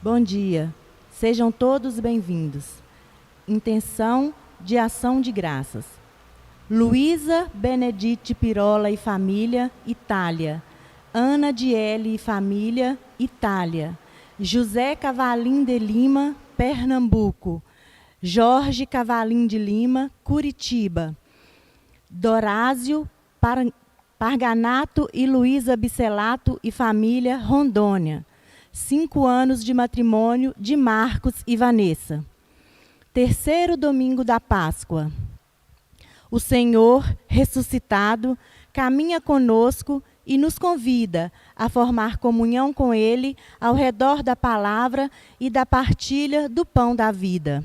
Bom dia, sejam todos bem-vindos. Intenção de ação de graças. Luísa Benedite Pirola e família, Itália. Ana Diele e família, Itália. José Cavalim de Lima, Pernambuco. Jorge Cavalim de Lima, Curitiba. Dorásio Parganato e Luísa Bicelato e família, Rondônia. 5 anos de matrimônio de Marcos e Vanessa. Terceiro domingo da Páscoa. O Senhor, ressuscitado, caminha conosco e nos convida a formar comunhão com Ele ao redor da palavra e da partilha do pão da vida.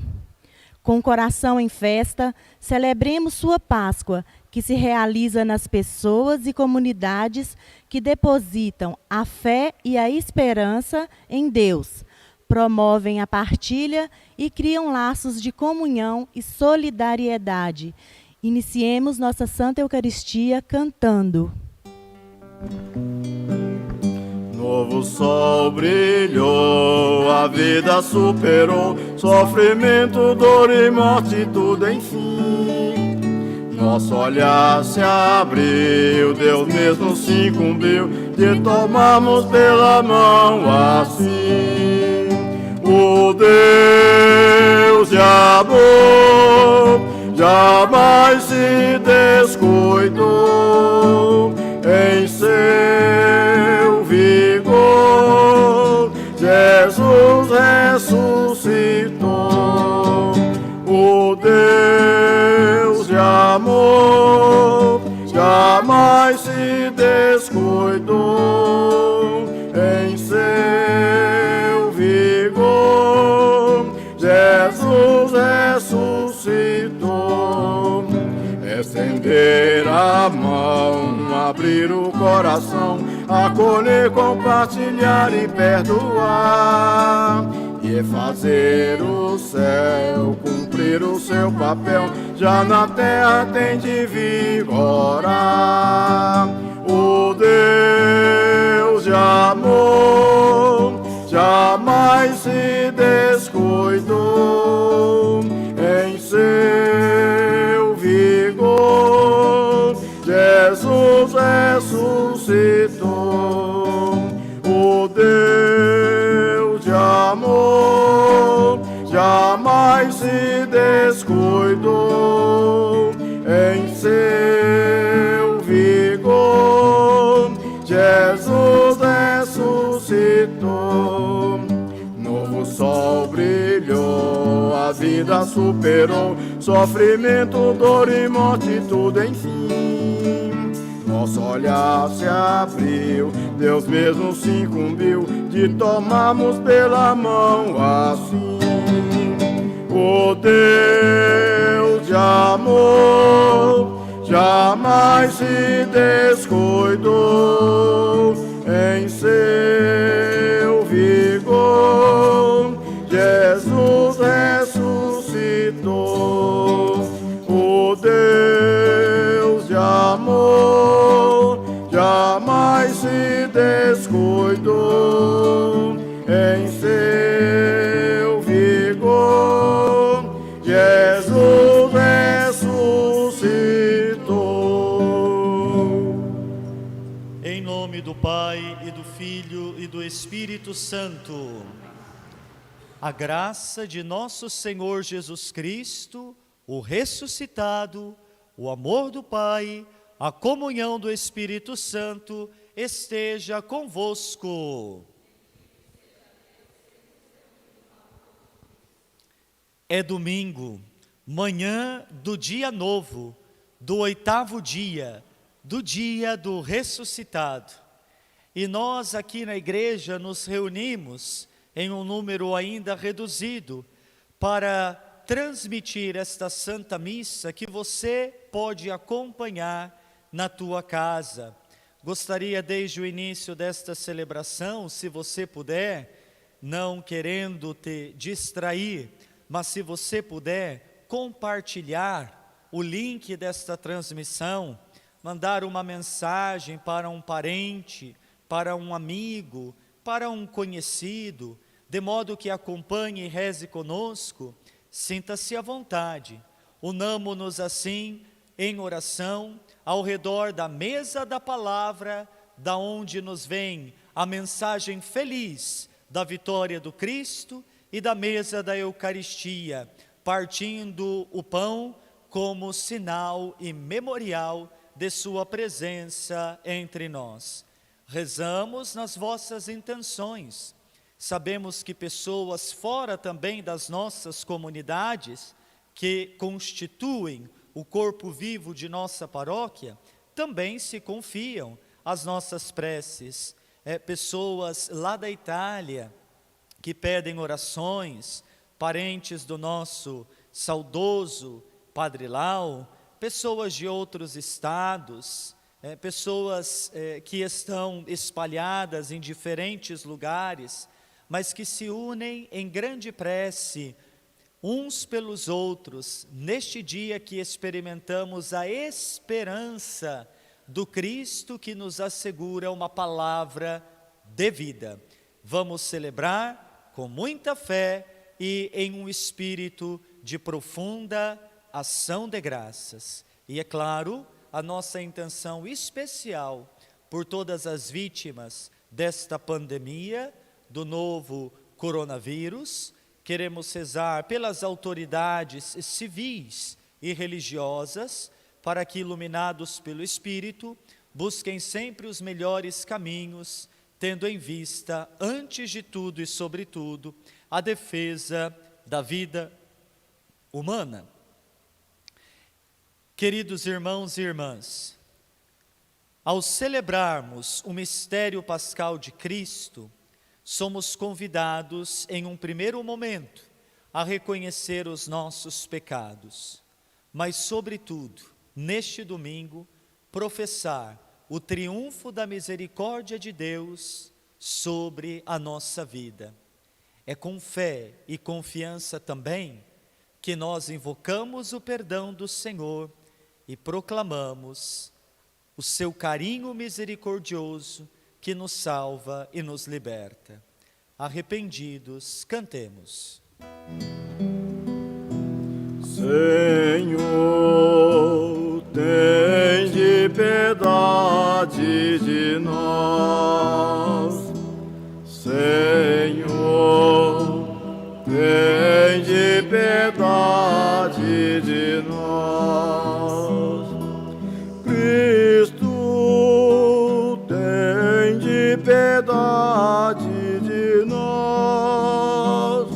Com o coração em festa, celebremos sua Páscoa, que se realiza nas pessoas e comunidades que depositam a fé e a esperança em Deus, promovem a partilha e criam laços de comunhão e solidariedade. Iniciemos nossa Santa Eucaristia cantando. Novo sol brilhou, a vida superou, sofrimento, dor e morte, tudo enfim. Nosso olhar se abriu, Deus mesmo se incumbiu de tomarmos pela mão assim. O Deus de amor jamais se descuidou, em seu vigor Jesus ressuscitou. O Deus de amor jamais se descuidou, em seu vigor Jesus ressuscitou. Estender a mão, abrir o coração, acolher, compartilhar e perdoar, e fazer o céu cumprir o seu papel, já na terra tem de vigorar. O Deus de amor jamais se descuidou, em seu vigor Jesus ressuscitou. O Deus de amor jamais se descuidou, em seu vigor Jesus ressuscitou. Novo sol brilhou, a vida superou, sofrimento, dor e morte, tudo enfim. Nosso olhar se abriu, Deus mesmo se incumbiu de tomarmos pela mão assim. O Deus de amor jamais se descuidou, em seu vigor Jesus ressuscitou. O Deus de amor jamais se descuidou, em seu vigor Jesus ressuscitou. Em nome do Pai, e do Filho, e do Espírito Santo. A graça de nosso Senhor Jesus Cristo, o ressuscitado, o amor do Pai, a comunhão do Espírito Santo, esteja convosco. É domingo, manhã do dia novo, do 8º dia, do dia do ressuscitado. E nós aqui na igreja nos reunimos em um número ainda reduzido para transmitir esta Santa Missa que você pode acompanhar na tua casa. Gostaria desde o início desta celebração, se você puder, não querendo te distrair, mas se você puder compartilhar o link desta transmissão, mandar uma mensagem para um parente, para um amigo, para um conhecido, de modo que acompanhe e reze conosco, sinta-se à vontade. Unamo-nos assim em oração ao redor da mesa da palavra, da onde nos vem a mensagem feliz da vitória do Cristo, e da mesa da Eucaristia, partindo o pão como sinal e memorial de sua presença entre nós. Rezamos nas vossas intenções. Sabemos que pessoas fora também das nossas comunidades, que constituem o corpo vivo de nossa paróquia, também se confiam às nossas preces. Pessoas lá da Itália que pedem orações, parentes do nosso saudoso Padre Lau, pessoas de outros estados, pessoas que estão espalhadas em diferentes lugares, mas que se unem em grande prece uns pelos outros, neste dia que experimentamos a esperança do Cristo que nos assegura uma palavra de vida. Vamos celebrar com muita fé e em um espírito de profunda ação de graças. E é claro, a nossa intenção especial por todas as vítimas desta pandemia, do novo coronavírus. Queremos rezar pelas autoridades civis e religiosas, para que, iluminados pelo Espírito, busquem sempre os melhores caminhos, tendo em vista, antes de tudo e sobretudo, a defesa da vida humana. Queridos irmãos e irmãs, ao celebrarmos o mistério pascal de Cristo, somos convidados, em um primeiro momento, a reconhecer os nossos pecados, mas, sobretudo, neste domingo, professar o triunfo da misericórdia de Deus sobre a nossa vida. É com fé e confiança também que nós invocamos o perdão do Senhor e proclamamos o seu carinho misericordioso que nos salva e nos liberta. Arrependidos, cantemos. Senhor, tende piedade de nós. Senhor, tende piedade de nós. Cristo, tende piedade de nós.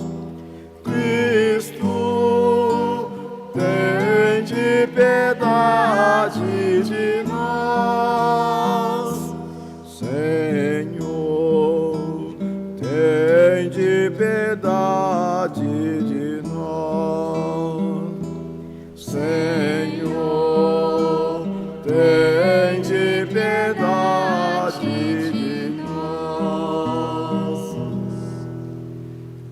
Cristo, tende piedade de nós. Senhor, tende piedade de nós. Senhor, tende piedade de nós.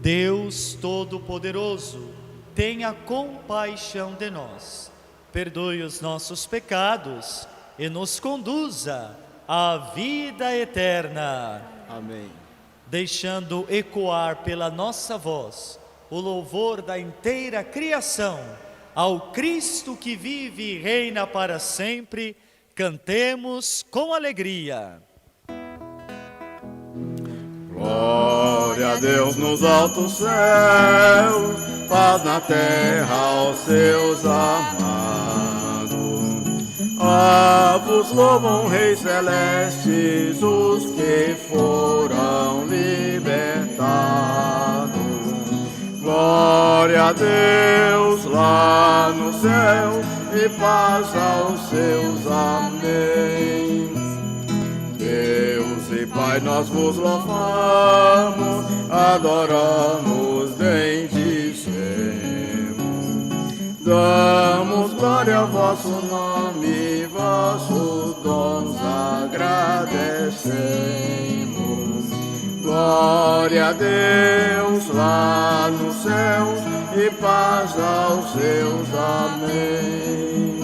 Deus Todo-Poderoso, tenha compaixão de nós, perdoe os nossos pecados e nos conduza à vida eterna. Amém. Deixando ecoar pela nossa voz o louvor da inteira criação ao Cristo que vive e reina para sempre, cantemos com alegria. Glória a Deus nos altos céus, paz na terra aos seus amados. Vos louvam, reis celestes, os que foram libertados. Glória a Deus lá no céu e paz aos seus amém. Deus e Pai, nós vos louvamos, adoramos, bendizemos. Damos glória ao vosso nome, vossos dons agradecemos. Glória a Deus lá no céu e paz aos seus amém.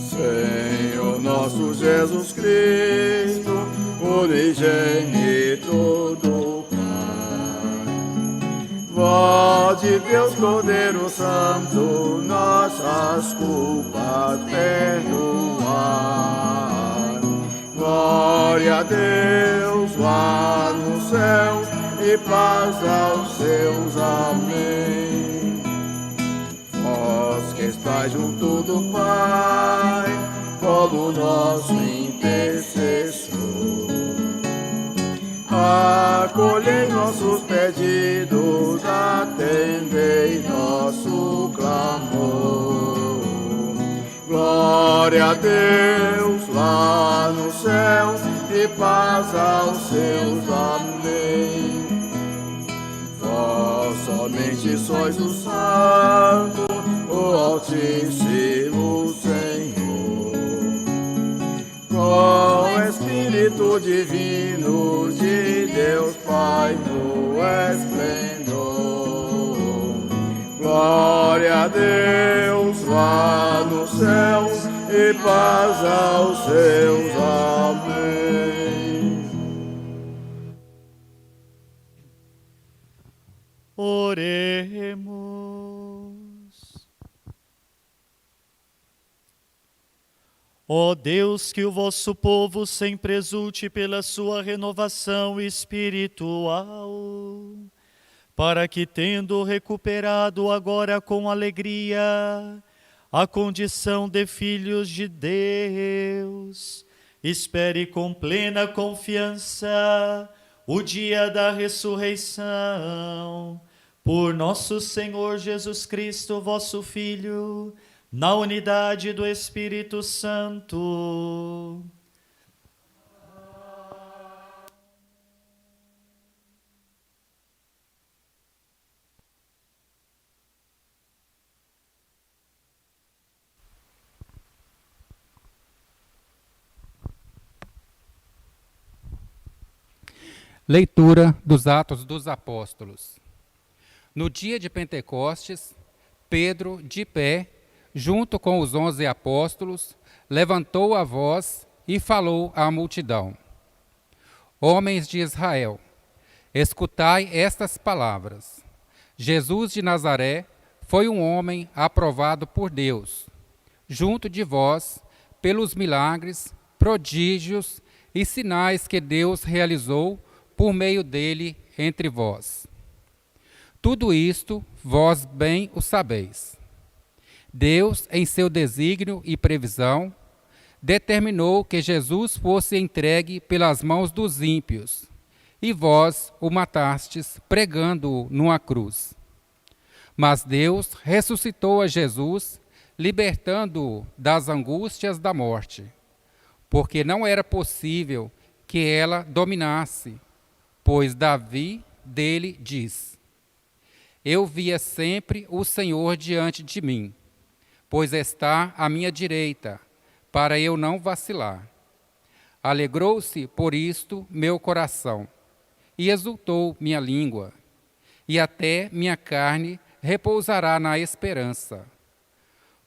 Senhor nosso Jesus Cristo, unigênito do Pai, Vó de Deus, Cordeiro Santo, nossas culpas perdoar. Glória a Deus lá no céu e paz aos seus. Amém. Vós que estáis junto do Pai, como nosso intercessor, acolhei nossos pedidos, atendei nosso clamor. Glória a Deus lá no céu e paz aos seus. Amém. Vós somente sois o Santo, o Altíssimo Senhor, com o Espírito Divino de Deus Pai no esplendor. Glória a Deus lá no céu e paz aos seus. Amém. Oremos. Ó Deus, que o vosso povo sempre exulte pela sua renovação espiritual, para que, tendo recuperado agora com alegria a condição de filhos de Deus, espere com plena confiança o dia da ressurreição, por nosso Senhor Jesus Cristo, vosso Filho, na unidade do Espírito Santo. Leitura dos Atos dos Apóstolos. No dia de Pentecostes, Pedro, de pé, junto com os 11 apóstolos, levantou a voz e falou à multidão: Homens de Israel, escutai estas palavras. Jesus de Nazaré foi um homem aprovado por Deus, junto de vós, pelos milagres, prodígios e sinais que Deus realizou por meio dele entre vós. Tudo isto vós bem o sabeis. Deus, em seu desígnio e previsão, determinou que Jesus fosse entregue pelas mãos dos ímpios, e vós o matastes pregando-o numa cruz. Mas Deus ressuscitou a Jesus, libertando-o das angústias da morte, porque não era possível que ela dominasse, pois Davi dele diz: Eu via sempre o Senhor diante de mim, pois está à minha direita, para eu não vacilar. Alegrou-se por isto meu coração, e exultou minha língua, e até minha carne repousará na esperança,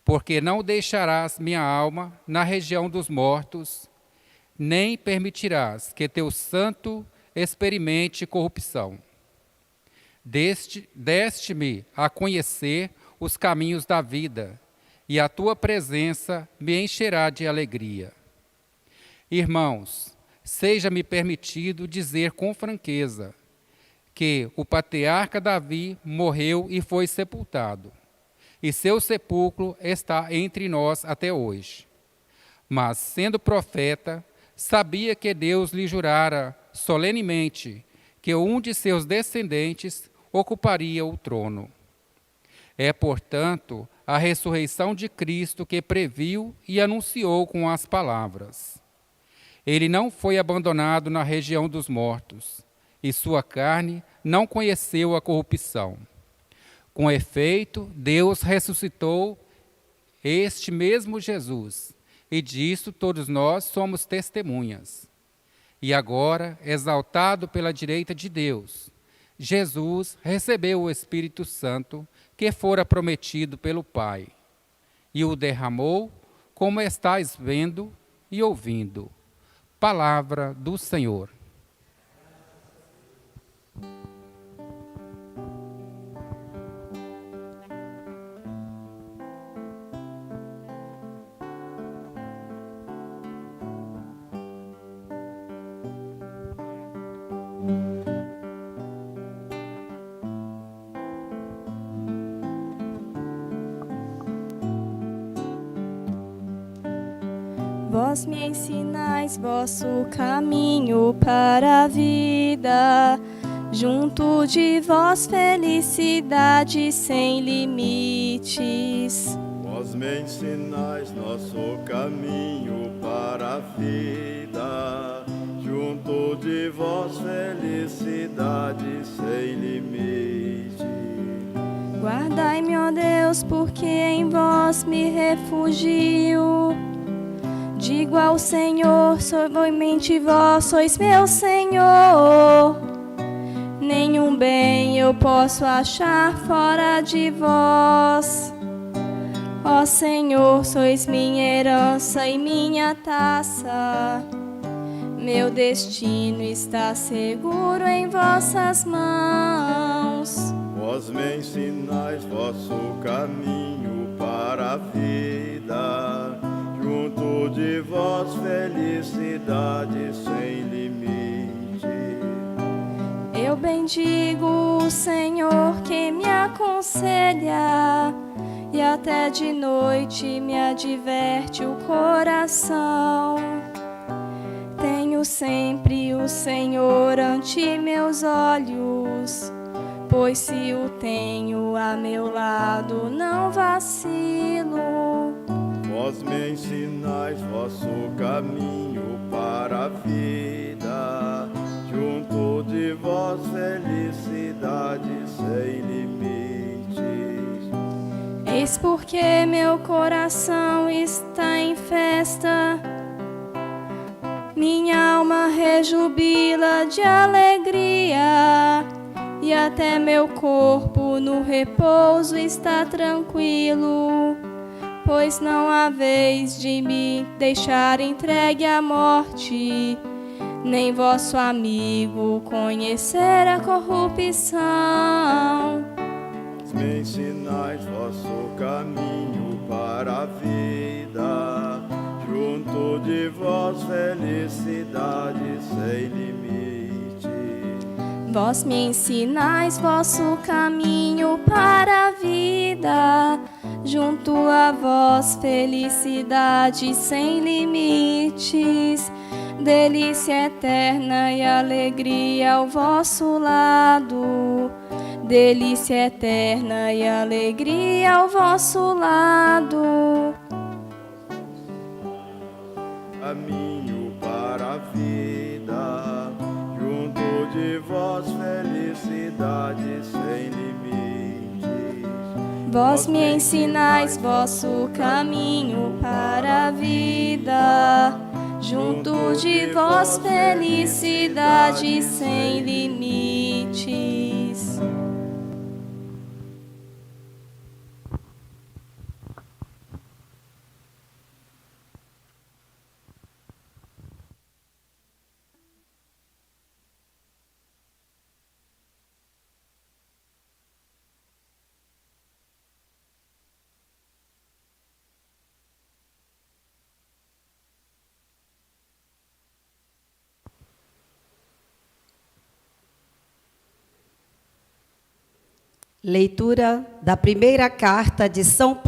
porque não deixarás minha alma na região dos mortos, nem permitirás que teu santo experimente corrupção. Deste-me a conhecer os caminhos da vida, e a tua presença me encherá de alegria. Irmãos, seja-me permitido dizer com franqueza que o patriarca Davi morreu e foi sepultado, e seu sepulcro está entre nós até hoje. Mas, sendo profeta, sabia que Deus lhe jurara solenemente que um de seus descendentes ocuparia o trono. É, portanto, a ressurreição de Cristo que previu e anunciou com as palavras: Ele não foi abandonado na região dos mortos, e sua carne não conheceu a corrupção. Com efeito, Deus ressuscitou este mesmo Jesus, e disso todos nós somos testemunhas. E agora, exaltado pela direita de Deus, Jesus recebeu o Espírito Santo que fora prometido pelo Pai, e o derramou, como estáis vendo e ouvindo. Palavra do Senhor. Vós me ensinais vosso caminho para a vida, junto de vós felicidade sem limites. Vós me ensinais nosso caminho para a vida, junto de vós felicidade sem limite. Guardai-me, ó Deus, porque em vós me refugio. Digo ao Senhor, somente vós sois meu Senhor. Nenhum bem eu posso achar fora de vós. Ó Senhor, sois minha herança e minha taça. Meu destino está seguro em vossas mãos. Vós me ensinais vosso caminho para a vida, junto de vós felicidade sem limite. Eu bendigo o Senhor que me aconselha, e até de noite me adverte o coração. Tenho sempre o Senhor ante meus olhos, pois se o tenho a meu lado não vacilo. Vós me ensinais vosso caminho para a vida, junto de vós felicidade sem limites. Eis porque meu coração está em festa, minha alma rejubila de alegria, e até meu corpo no repouso está tranquilo, pois não há vez de me deixar entregue à morte, nem vosso amigo conhecer a corrupção. Me ensinais vosso caminho para a vida, junto de vós felicidade sem limite. Vós me ensinais vosso caminho para a vida, junto a vós felicidade sem limites. Delícia eterna e alegria ao vosso lado, delícia eterna e alegria ao vosso lado. Caminho para a vida, junto de vós felicidade sem limites. Vós me ensinais vosso caminho para a vida, junto de vós felicidade sem limites. Leitura da primeira carta de São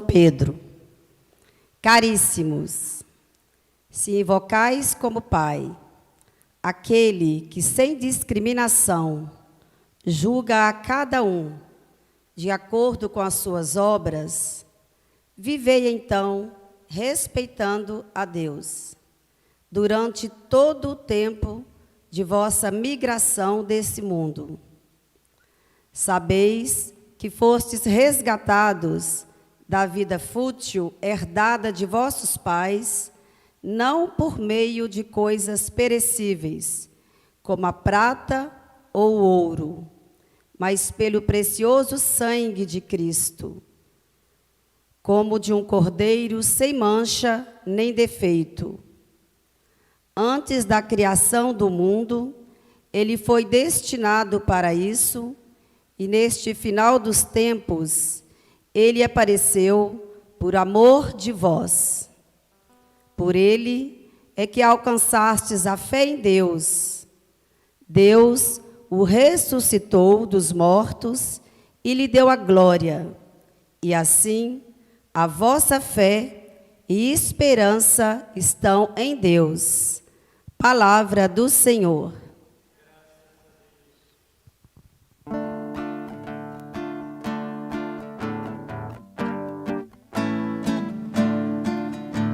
Pedro. Caríssimos, se invocais como Pai aquele que sem discriminação julga a cada um de acordo com as suas obras, vivei então respeitando a Deus durante todo o tempo de vossa migração desse mundo. Sabeis que fostes resgatados da vida fútil herdada de vossos pais, não por meio de coisas perecíveis, como a prata ou o ouro, mas pelo precioso sangue de Cristo, como de um cordeiro sem mancha nem defeito. Antes da criação do mundo, ele foi destinado para isso, e neste final dos tempos, ele apareceu por amor de vós. Por ele é que alcançastes a fé em Deus. Deus o ressuscitou dos mortos e lhe deu a glória. E assim, a vossa fé e esperança estão em Deus. Palavra do Senhor.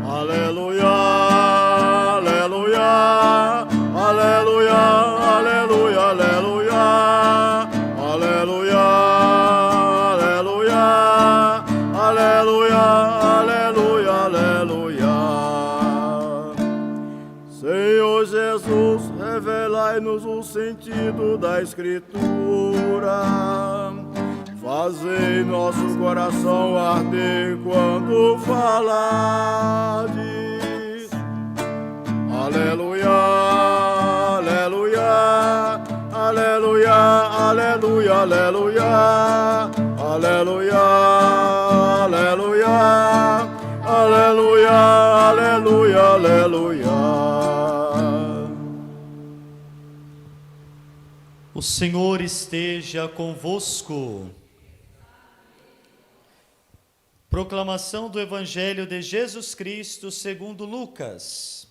Aleluia, aleluia, aleluia, aleluia, aleluia, aleluia, aleluia, aleluia, aleluia, aleluia. Senhor Jesus, revelai-nos o sentido da Escritura. Fazei nosso coração arder quando falardes. Aleluia, aleluia, aleluia, aleluia, aleluia, aleluia, aleluia, aleluia, aleluia, aleluia. O Senhor esteja convosco. Proclamação do Evangelho de Jesus Cristo segundo Lucas.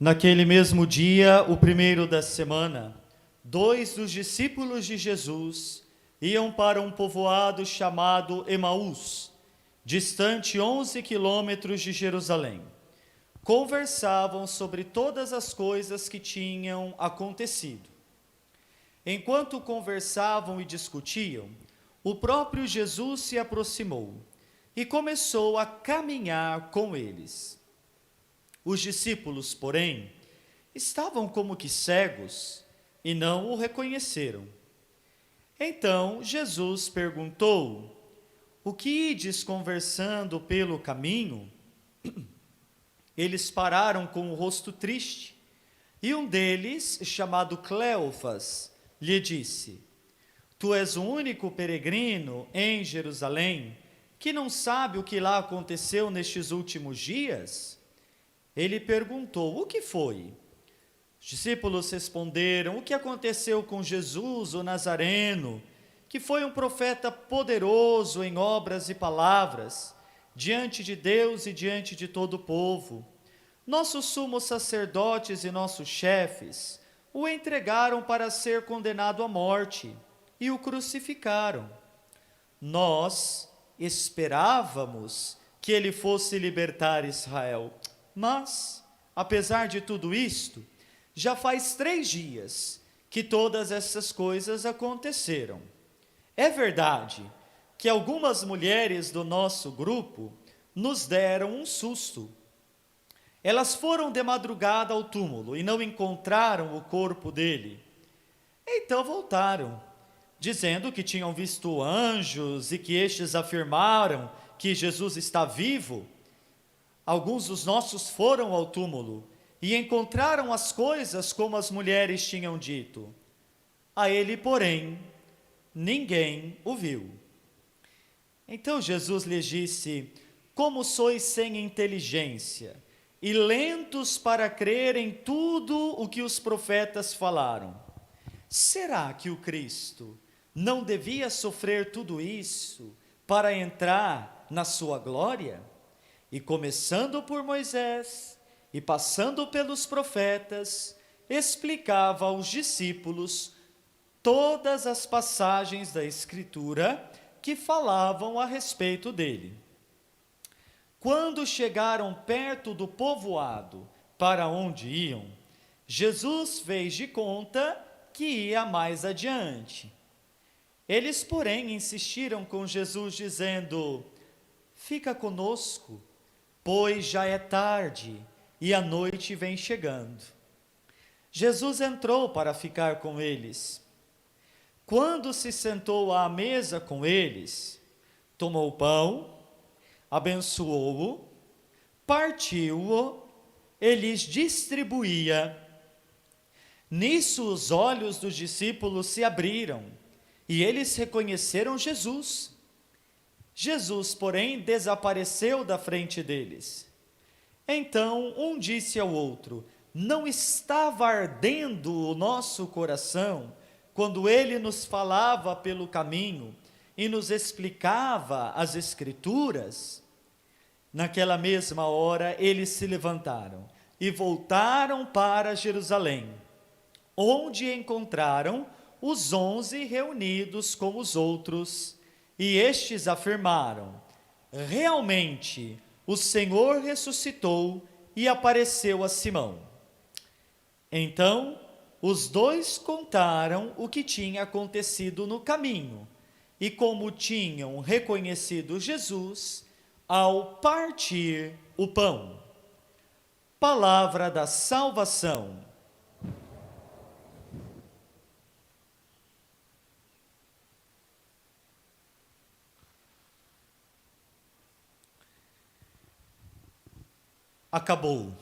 Naquele mesmo dia, o primeiro da semana, 2 dos discípulos de Jesus iam para um povoado chamado Emaús, distante 11 quilômetros de Jerusalém. Conversavam sobre todas as coisas que tinham acontecido. Enquanto conversavam e discutiam, o próprio Jesus se aproximou e começou a caminhar com eles. Os discípulos, porém, estavam como que cegos e não o reconheceram. Então Jesus perguntou: o que ides conversando pelo caminho? Eles pararam com o rosto triste, e um deles, chamado Cleofas, lhe disse: tu és o único peregrino em Jerusalém que não sabe o que lá aconteceu nestes últimos dias? Ele perguntou: o que foi? Os discípulos responderam: o que aconteceu com Jesus, o Nazareno, que foi um profeta poderoso em obras e palavras, diante de Deus e diante de todo o povo. Nossos sumos sacerdotes e nossos chefes o entregaram para ser condenado à morte e o crucificaram. Nós esperávamos que ele fosse libertar Israel. Mas, apesar de tudo isto, já faz 3 dias que todas essas coisas aconteceram. É verdade que algumas mulheres do nosso grupo nos deram um susto. Elas foram de madrugada ao túmulo e não encontraram o corpo dele. Então voltaram, dizendo que tinham visto anjos e que estes afirmaram que Jesus está vivo. Alguns dos nossos foram ao túmulo e encontraram as coisas como as mulheres tinham dito. A ele, porém, ninguém o viu. Então Jesus lhes disse: como sois sem inteligência e lentos para crer em tudo o que os profetas falaram. Será que o Cristo não devia sofrer tudo isso para entrar na sua glória? E começando por Moisés e passando pelos profetas, explicava aos discípulos todas as passagens da Escritura que falavam a respeito dele. Quando chegaram perto do povoado para onde iam, Jesus fez de conta que ia mais adiante. Eles, porém, insistiram com Jesus, dizendo: fica conosco, pois já é tarde e a noite vem chegando. Jesus entrou para ficar com eles. Quando se sentou à mesa com eles, tomou o pão, abençoou-o, partiu-o e lhes distribuía. Nisso os olhos dos discípulos se abriram e eles reconheceram Jesus. Jesus, porém, desapareceu da frente deles. Então um disse ao outro: não estava ardendo o nosso coração quando ele nos falava pelo caminho e nos explicava as Escrituras? Naquela mesma hora eles se levantaram e voltaram para Jerusalém, onde encontraram os 11 reunidos com os outros, e estes afirmaram: realmente o Senhor ressuscitou e apareceu a Simão. Então os dois contaram o que tinha acontecido no caminho e como tinham reconhecido Jesus ao partir o pão. Palavra da salvação. Acabou.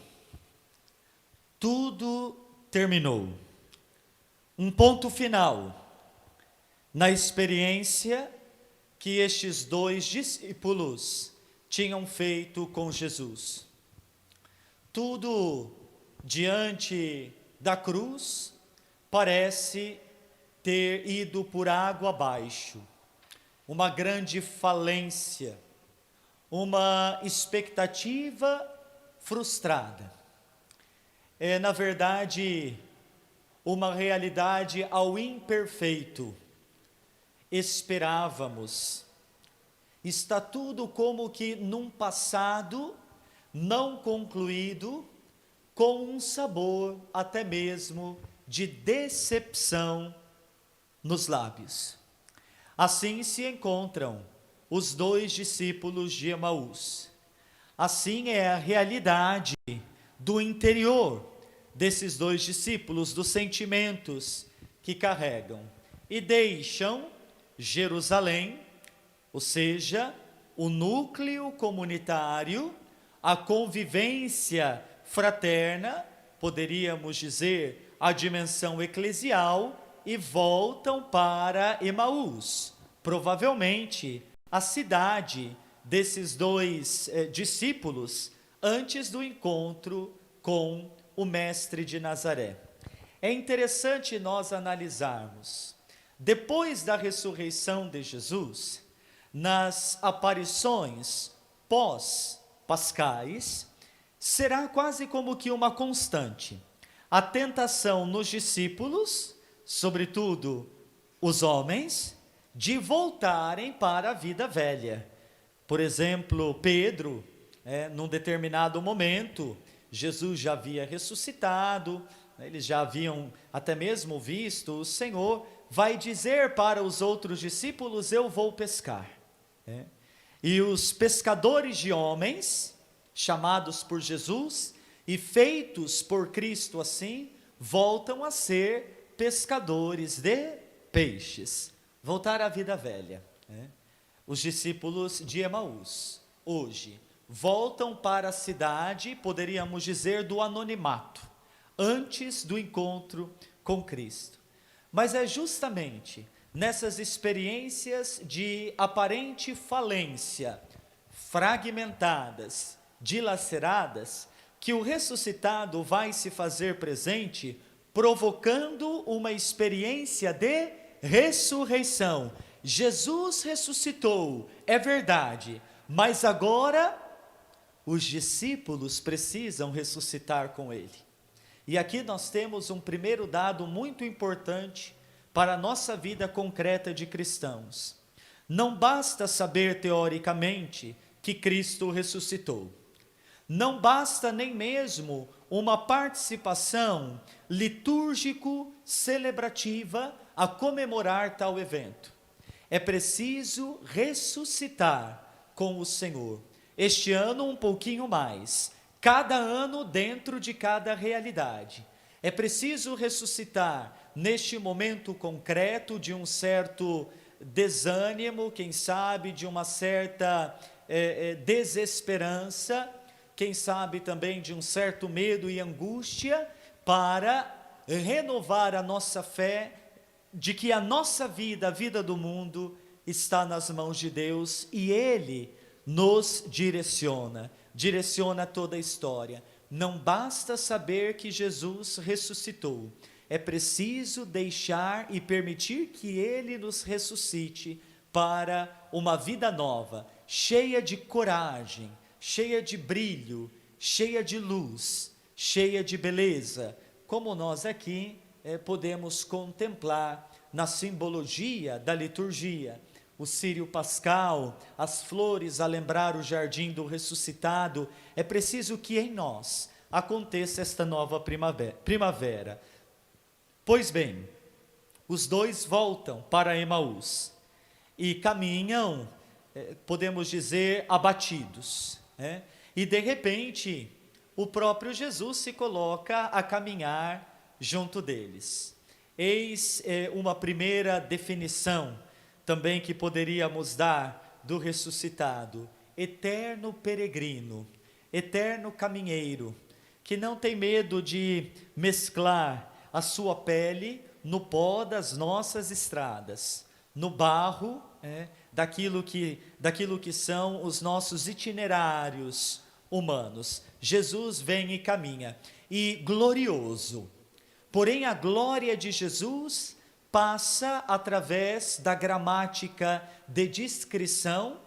Tudo terminou. Um ponto final na experiência que estes dois discípulos tinham feito com Jesus. Tudo diante da cruz parece ter ido por água abaixo. Uma grande falência, uma expectativa frustrada. É, na verdade, uma realidade ao imperfeito. Esperávamos. Está tudo como que num passado não concluído, com um sabor até mesmo de decepção nos lábios. Assim se encontram os dois discípulos de Emaús. Assim é a realidade do interior desses dois discípulos, dos sentimentos que carregam. E deixam Jerusalém, ou seja, o núcleo comunitário, a convivência fraterna, poderíamos dizer, a dimensão eclesial, e voltam para Emaús, provavelmente a cidade desses dois discípulos, antes do encontro com o Mestre de Nazaré. É interessante nós analisarmos, depois da ressurreição de Jesus, nas aparições pós-pascais, será quase como que uma constante. A tentação nos discípulos, sobretudo os homens, de voltarem para a vida velha. Por exemplo, Pedro, num determinado momento, Jesus já havia ressuscitado, eles já haviam até mesmo visto o Senhor, vai dizer para os outros discípulos: eu vou pescar. E os pescadores de homens, chamados por Jesus e feitos por Cristo assim, voltam a ser pescadores de peixes, voltar à vida velha. Os discípulos de Emaús, hoje, voltam para a cidade, poderíamos dizer, do anonimato, antes do encontro com Cristo. Mas é justamente nessas experiências de aparente falência, fragmentadas, dilaceradas, que o ressuscitado vai se fazer presente, provocando uma experiência de ressurreição. Jesus ressuscitou, é verdade, mas agora os discípulos precisam ressuscitar com ele. E aqui nós temos um primeiro dado muito importante para a nossa vida concreta de cristãos. Não basta saber teoricamente que Cristo ressuscitou. Não basta nem mesmo uma participação litúrgico-celebrativa a comemorar tal evento. É preciso ressuscitar com o Senhor. Este ano um pouquinho mais, cada ano dentro de cada realidade. É preciso ressuscitar neste momento concreto de um certo desânimo, quem sabe de uma certa desesperança, quem sabe também de um certo medo e angústia, para renovar a nossa fé de que a nossa vida, a vida do mundo, está nas mãos de Deus e Ele nos direciona toda a história. Não basta saber que Jesus ressuscitou, é preciso deixar e permitir que Ele nos ressuscite para uma vida nova, cheia de coragem, cheia de brilho, cheia de luz, cheia de beleza, como nós aqui podemos contemplar na simbologia da liturgia. O círio pascal, as flores a lembrar o jardim do ressuscitado. É preciso que em nós aconteça esta nova primavera. Pois bem, os dois voltam para Emaús e caminham, podemos dizer, abatidos, né? E de repente, o próprio Jesus se coloca a caminhar junto deles. Eis uma primeira definição também que poderíamos dar do ressuscitado: eterno peregrino, eterno caminheiro, que não tem medo de mesclar a sua pele no pó das nossas estradas, no barro, daquilo que são os nossos itinerários humanos. Jesus vem e caminha, e glorioso. Porém, a glória de Jesus passa através da gramática de discrição,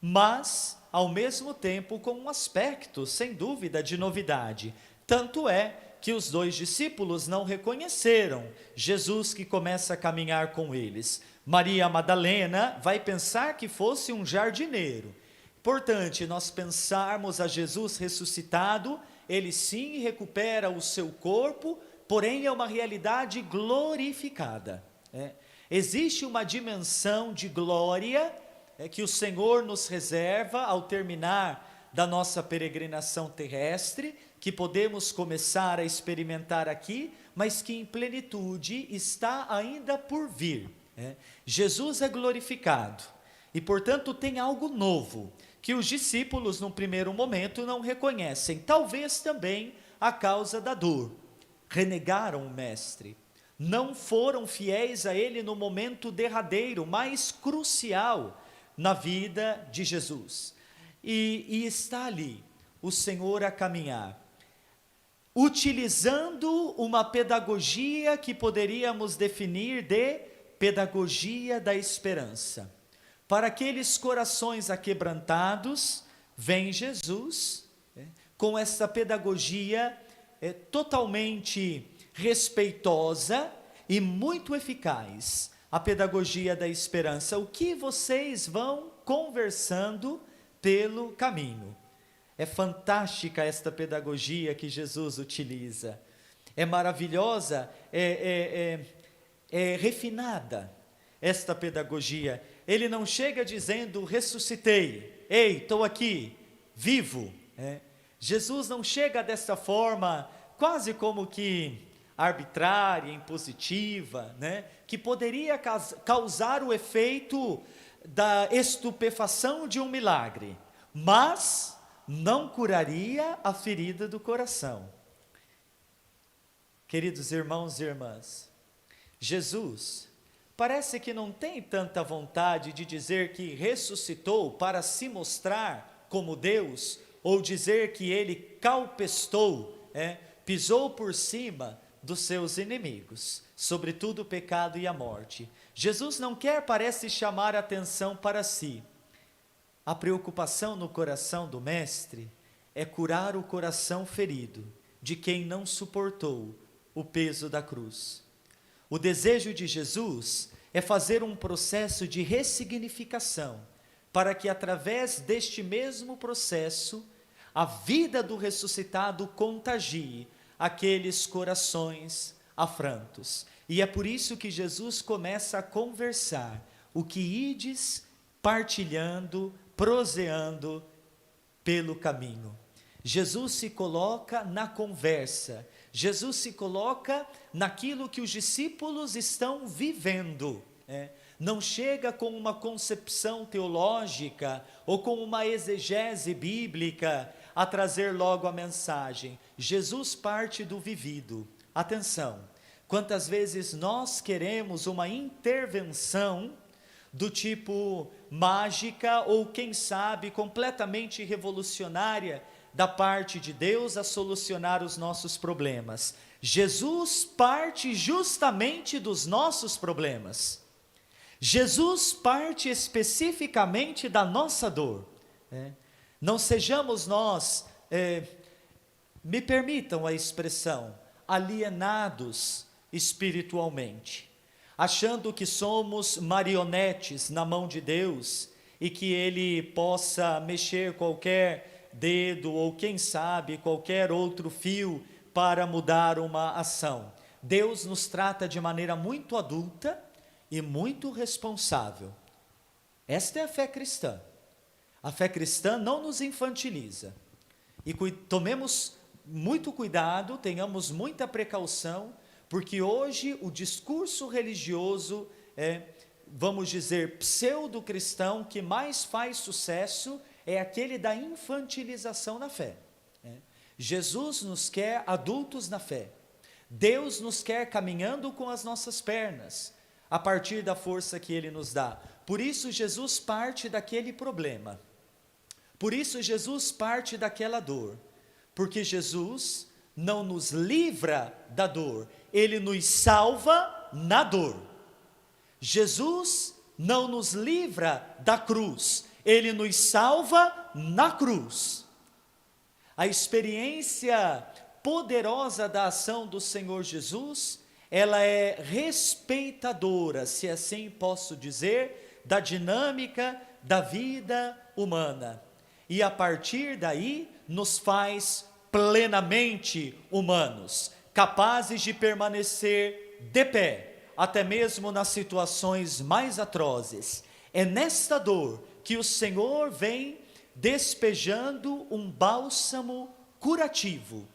mas, ao mesmo tempo, com um aspecto, sem dúvida, de novidade. Tanto é que os dois discípulos não reconheceram Jesus que começa a caminhar com eles. Maria Madalena vai pensar que fosse um jardineiro. Portanto, nós pensarmos a Jesus ressuscitado, ele sim recupera o seu corpo, porém é uma realidade glorificada. Existe uma dimensão de glória que o Senhor nos reserva ao terminar da nossa peregrinação terrestre, que podemos começar a experimentar aqui, mas que em plenitude está ainda por vir. Jesus é glorificado e, portanto, tem algo novo que os discípulos, num primeiro momento, não reconhecem, talvez também a causa da dor. Renegaram o Mestre, não foram fiéis a Ele no momento derradeiro, mais crucial na vida de Jesus. E está ali o Senhor a caminhar, utilizando uma pedagogia que poderíamos definir de pedagogia da esperança. Para aqueles corações aquebrantados, vem Jesus, com essa pedagogia totalmente respeitosa e muito eficaz, a pedagogia da esperança. O que vocês vão conversando pelo caminho? É fantástica esta pedagogia que Jesus utiliza, é maravilhosa, é refinada esta pedagogia. Ele não chega dizendo: ressuscitei, ei, estou aqui, vivo. Jesus não chega dessa forma, quase como que arbitrária, impositiva, que poderia causar o efeito da estupefação de um milagre, mas não curaria a ferida do coração. Queridos irmãos e irmãs, Jesus parece que não tem tanta vontade de dizer que ressuscitou para se mostrar como Deus, ou dizer que ele calpestou, pisou por cima dos seus inimigos, sobretudo o pecado e a morte. Jesus não quer, parece, chamar a atenção para si. A preocupação no coração do Mestre é curar o coração ferido de quem não suportou o peso da cruz. O desejo de Jesus é fazer um processo de ressignificação, para que através deste mesmo processo, a vida do ressuscitado contagie aqueles corações afrantos. E é por isso que Jesus começa a conversar: o que ides partilhando, proseando pelo caminho. Jesus se coloca na conversa, Jesus se coloca naquilo que os discípulos estão vivendo, não chega com uma concepção teológica ou com uma exegese bíblica a trazer logo a mensagem. Jesus parte do vivido. Atenção, quantas vezes nós queremos uma intervenção do tipo mágica ou, quem sabe, completamente revolucionária da parte de Deus a solucionar os nossos problemas. Jesus parte justamente dos nossos problemas. Jesus parte especificamente da nossa dor. Não sejamos nós, me permitam a expressão, alienados espiritualmente, achando que somos marionetes na mão de Deus e que Ele possa mexer qualquer dedo ou, quem sabe, qualquer outro fio para mudar uma ação. Deus nos trata de maneira muito adulta e muito responsável. Esta é a fé cristã. A fé cristã não nos infantiliza. E tomemos muito cuidado, tenhamos muita precaução, porque hoje o discurso religioso, vamos dizer, pseudo-cristão, que mais faz sucesso é aquele da infantilização na fé. Jesus nos quer adultos na fé. Deus nos quer caminhando com as nossas pernas, a partir da força que Ele nos dá. Por isso Jesus parte daquele problema. Por isso Jesus parte daquela dor. Porque Jesus não nos livra da dor, Ele nos salva na dor. Jesus não nos livra da cruz, Ele nos salva na cruz. A experiência poderosa da ação do Senhor Jesus, ela é respeitadora, se assim posso dizer, da dinâmica da vida humana. E a partir daí, nos faz plenamente humanos, capazes de permanecer de pé, até mesmo nas situações mais atrozes. É nesta dor que o Senhor vem despejando um bálsamo curativo,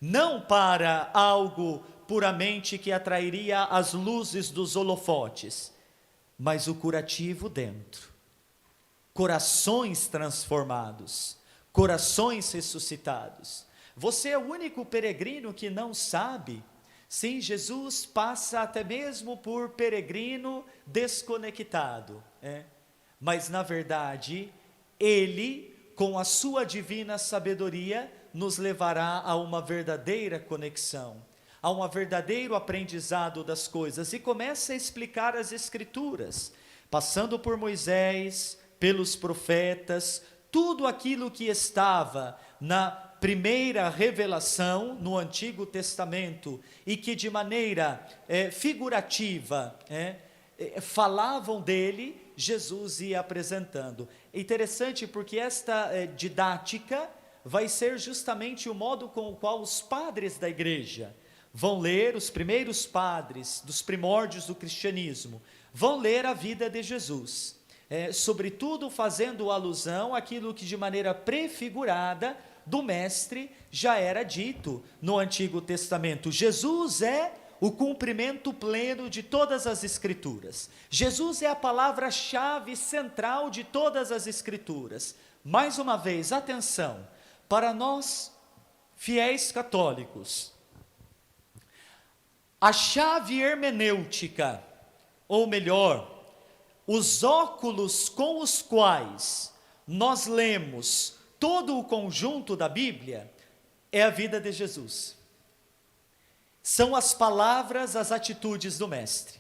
não para algo puramente que atrairia as luzes dos holofotes, mas o curativo dentro. Corações transformados, corações ressuscitados. Você é o único peregrino que não sabe. Sim, Jesus passa até mesmo por peregrino desconectado, mas na verdade, Ele, com a sua divina sabedoria, nos levará a uma verdadeira conexão, a um verdadeiro aprendizado das coisas, e começa a explicar as Escrituras, passando por Moisés, pelos profetas, tudo aquilo que estava na primeira revelação no Antigo Testamento e que de maneira figurativa falavam dele, Jesus ia apresentando. É interessante porque esta didática vai ser justamente o modo com o qual os padres da igreja vão ler, os primeiros padres dos primórdios do cristianismo, vão ler a vida de Jesus. Sobretudo fazendo alusão àquilo que de maneira prefigurada do mestre já era dito no Antigo Testamento. Jesus é o cumprimento pleno de todas as Escrituras. Jesus é a palavra-chave central de todas as Escrituras. Mais uma vez, atenção, para nós fiéis católicos, a chave hermenêutica, ou melhor, os óculos com os quais nós lemos todo o conjunto da Bíblia, é a vida de Jesus. São as palavras, as atitudes do Mestre.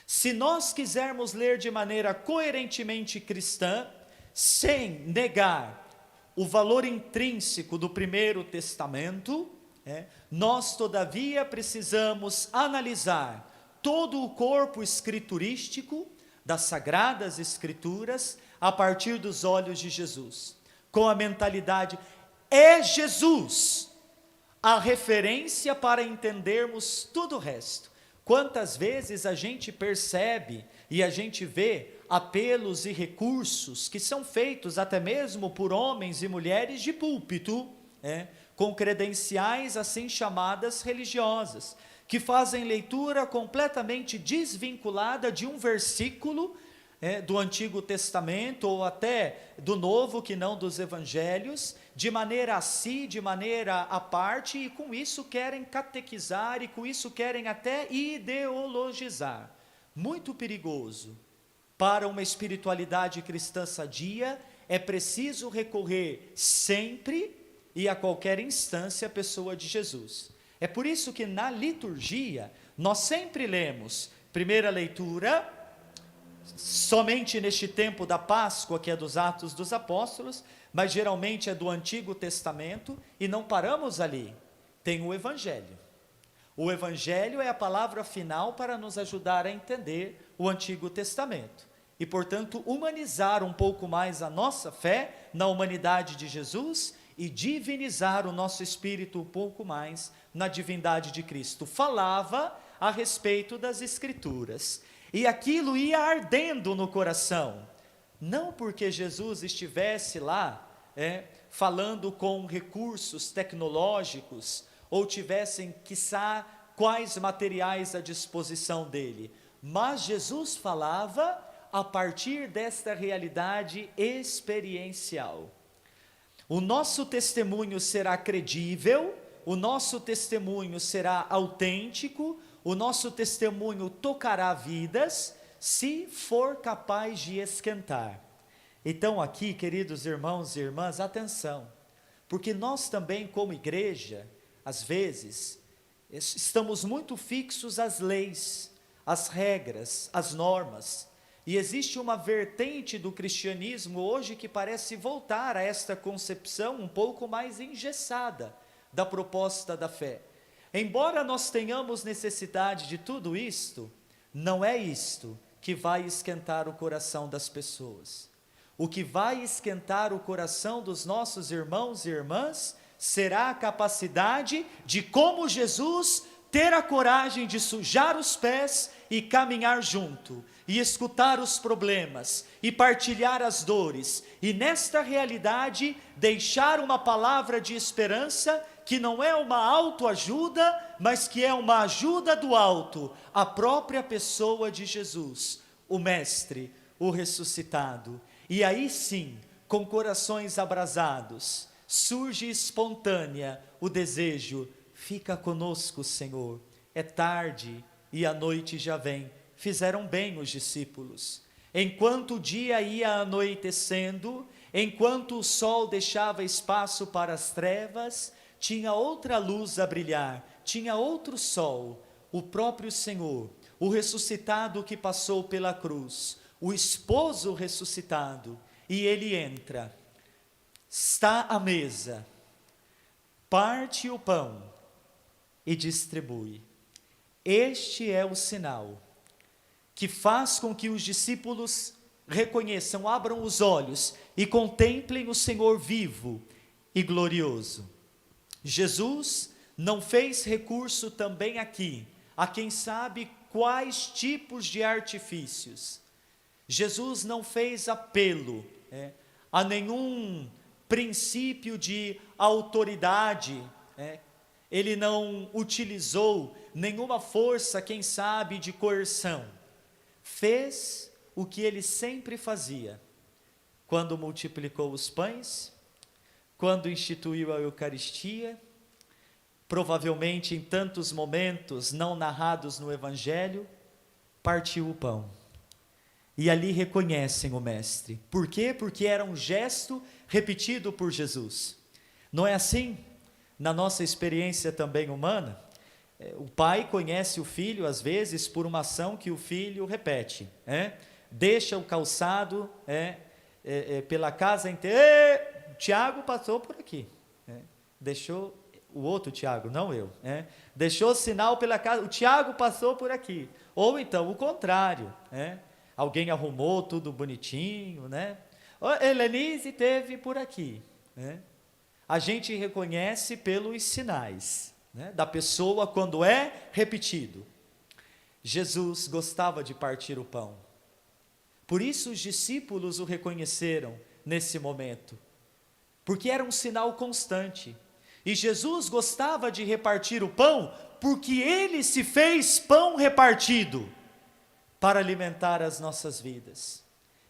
Se nós quisermos ler de maneira coerentemente cristã, sem negar o valor intrínseco do Primeiro Testamento, nós todavia precisamos analisar todo o corpo escriturístico das Sagradas Escrituras a partir dos olhos de Jesus, com a mentalidade, é Jesus a referência para entendermos tudo o resto. Quantas vezes a gente percebe e a gente vê apelos e recursos que são feitos até mesmo por homens e mulheres de púlpito, com credenciais assim chamadas religiosas, que fazem leitura completamente desvinculada de um versículo do Antigo Testamento ou até do Novo, que não dos Evangelhos, de maneira a si, de maneira à parte, e com isso querem catequizar, e com isso querem até ideologizar. Muito perigoso. Para uma espiritualidade cristã sadia, é preciso recorrer sempre e a qualquer instância à pessoa de Jesus. É por isso que na liturgia, nós sempre lemos, primeira leitura, somente neste tempo da Páscoa, que é dos Atos dos Apóstolos, mas geralmente é do Antigo Testamento, e não paramos ali, tem o Evangelho. O Evangelho é a palavra final para nos ajudar a entender o Antigo Testamento, e portanto humanizar um pouco mais a nossa fé na humanidade de Jesus, e divinizar o nosso espírito um pouco mais na divindade de Cristo. Falava a respeito das Escrituras, e aquilo ia ardendo no coração, não porque Jesus estivesse lá, falando com recursos tecnológicos, ou tivessem, quiçá, quais materiais à disposição dele, mas Jesus falava a partir desta realidade experiencial. O nosso testemunho será credível, o nosso testemunho será autêntico, o nosso testemunho tocará vidas, se for capaz de esquentar. Então aqui, queridos irmãos e irmãs, atenção, porque nós também como igreja, às vezes, estamos muito fixos às leis, às regras, às normas, e existe uma vertente do cristianismo hoje que parece voltar a esta concepção um pouco mais engessada da proposta da fé. Embora nós tenhamos necessidade de tudo isto, não é isto que vai esquentar o coração das pessoas. O que vai esquentar o coração dos nossos irmãos e irmãs será a capacidade de, como Jesus, ter a coragem de sujar os pés e caminhar junto, e escutar os problemas, e partilhar as dores, e nesta realidade deixar uma palavra de esperança, que não é uma autoajuda, mas que é uma ajuda do alto, a própria pessoa de Jesus, o Mestre, o ressuscitado. E aí sim, com corações abrasados, surge espontânea o desejo: fica conosco, Senhor, é tarde e a noite já vem. Fizeram bem os discípulos. Enquanto o dia ia anoitecendo, enquanto o sol deixava espaço para as trevas, tinha outra luz a brilhar, tinha outro sol, o próprio Senhor, o ressuscitado que passou pela cruz, o esposo ressuscitado, e ele entra, está à mesa, parte o pão e distribui. Este é o sinal que faz com que os discípulos reconheçam, abram os olhos e contemplem o Senhor vivo e glorioso. Jesus não fez recurso também aqui a quem sabe quais tipos de artifícios. Jesus não fez apelo a nenhum princípio de autoridade, ele não utilizou nenhuma força, quem sabe, de coerção. Fez o que ele sempre fazia, quando multiplicou os pães, quando instituiu a Eucaristia, provavelmente em tantos momentos não narrados no Evangelho, partiu o pão. E ali reconhecem o Mestre. Por quê? Porque era um gesto repetido por Jesus. Não é assim? Na nossa experiência também humana, o pai conhece o filho, às vezes, por uma ação que o filho repete. Deixa o calçado pela casa inteira. Tiago passou por aqui. Deixou o outro Tiago, não eu. Deixou sinal pela casa, o Tiago passou por aqui. Ou então o contrário. Alguém arrumou tudo bonitinho. Helenise esteve por aqui. A gente reconhece pelos sinais da pessoa quando é repetido. Jesus gostava de partir o pão. Por isso os discípulos o reconheceram nesse momento, porque era um sinal constante. E Jesus gostava de repartir o pão porque Ele se fez pão repartido para alimentar as nossas vidas.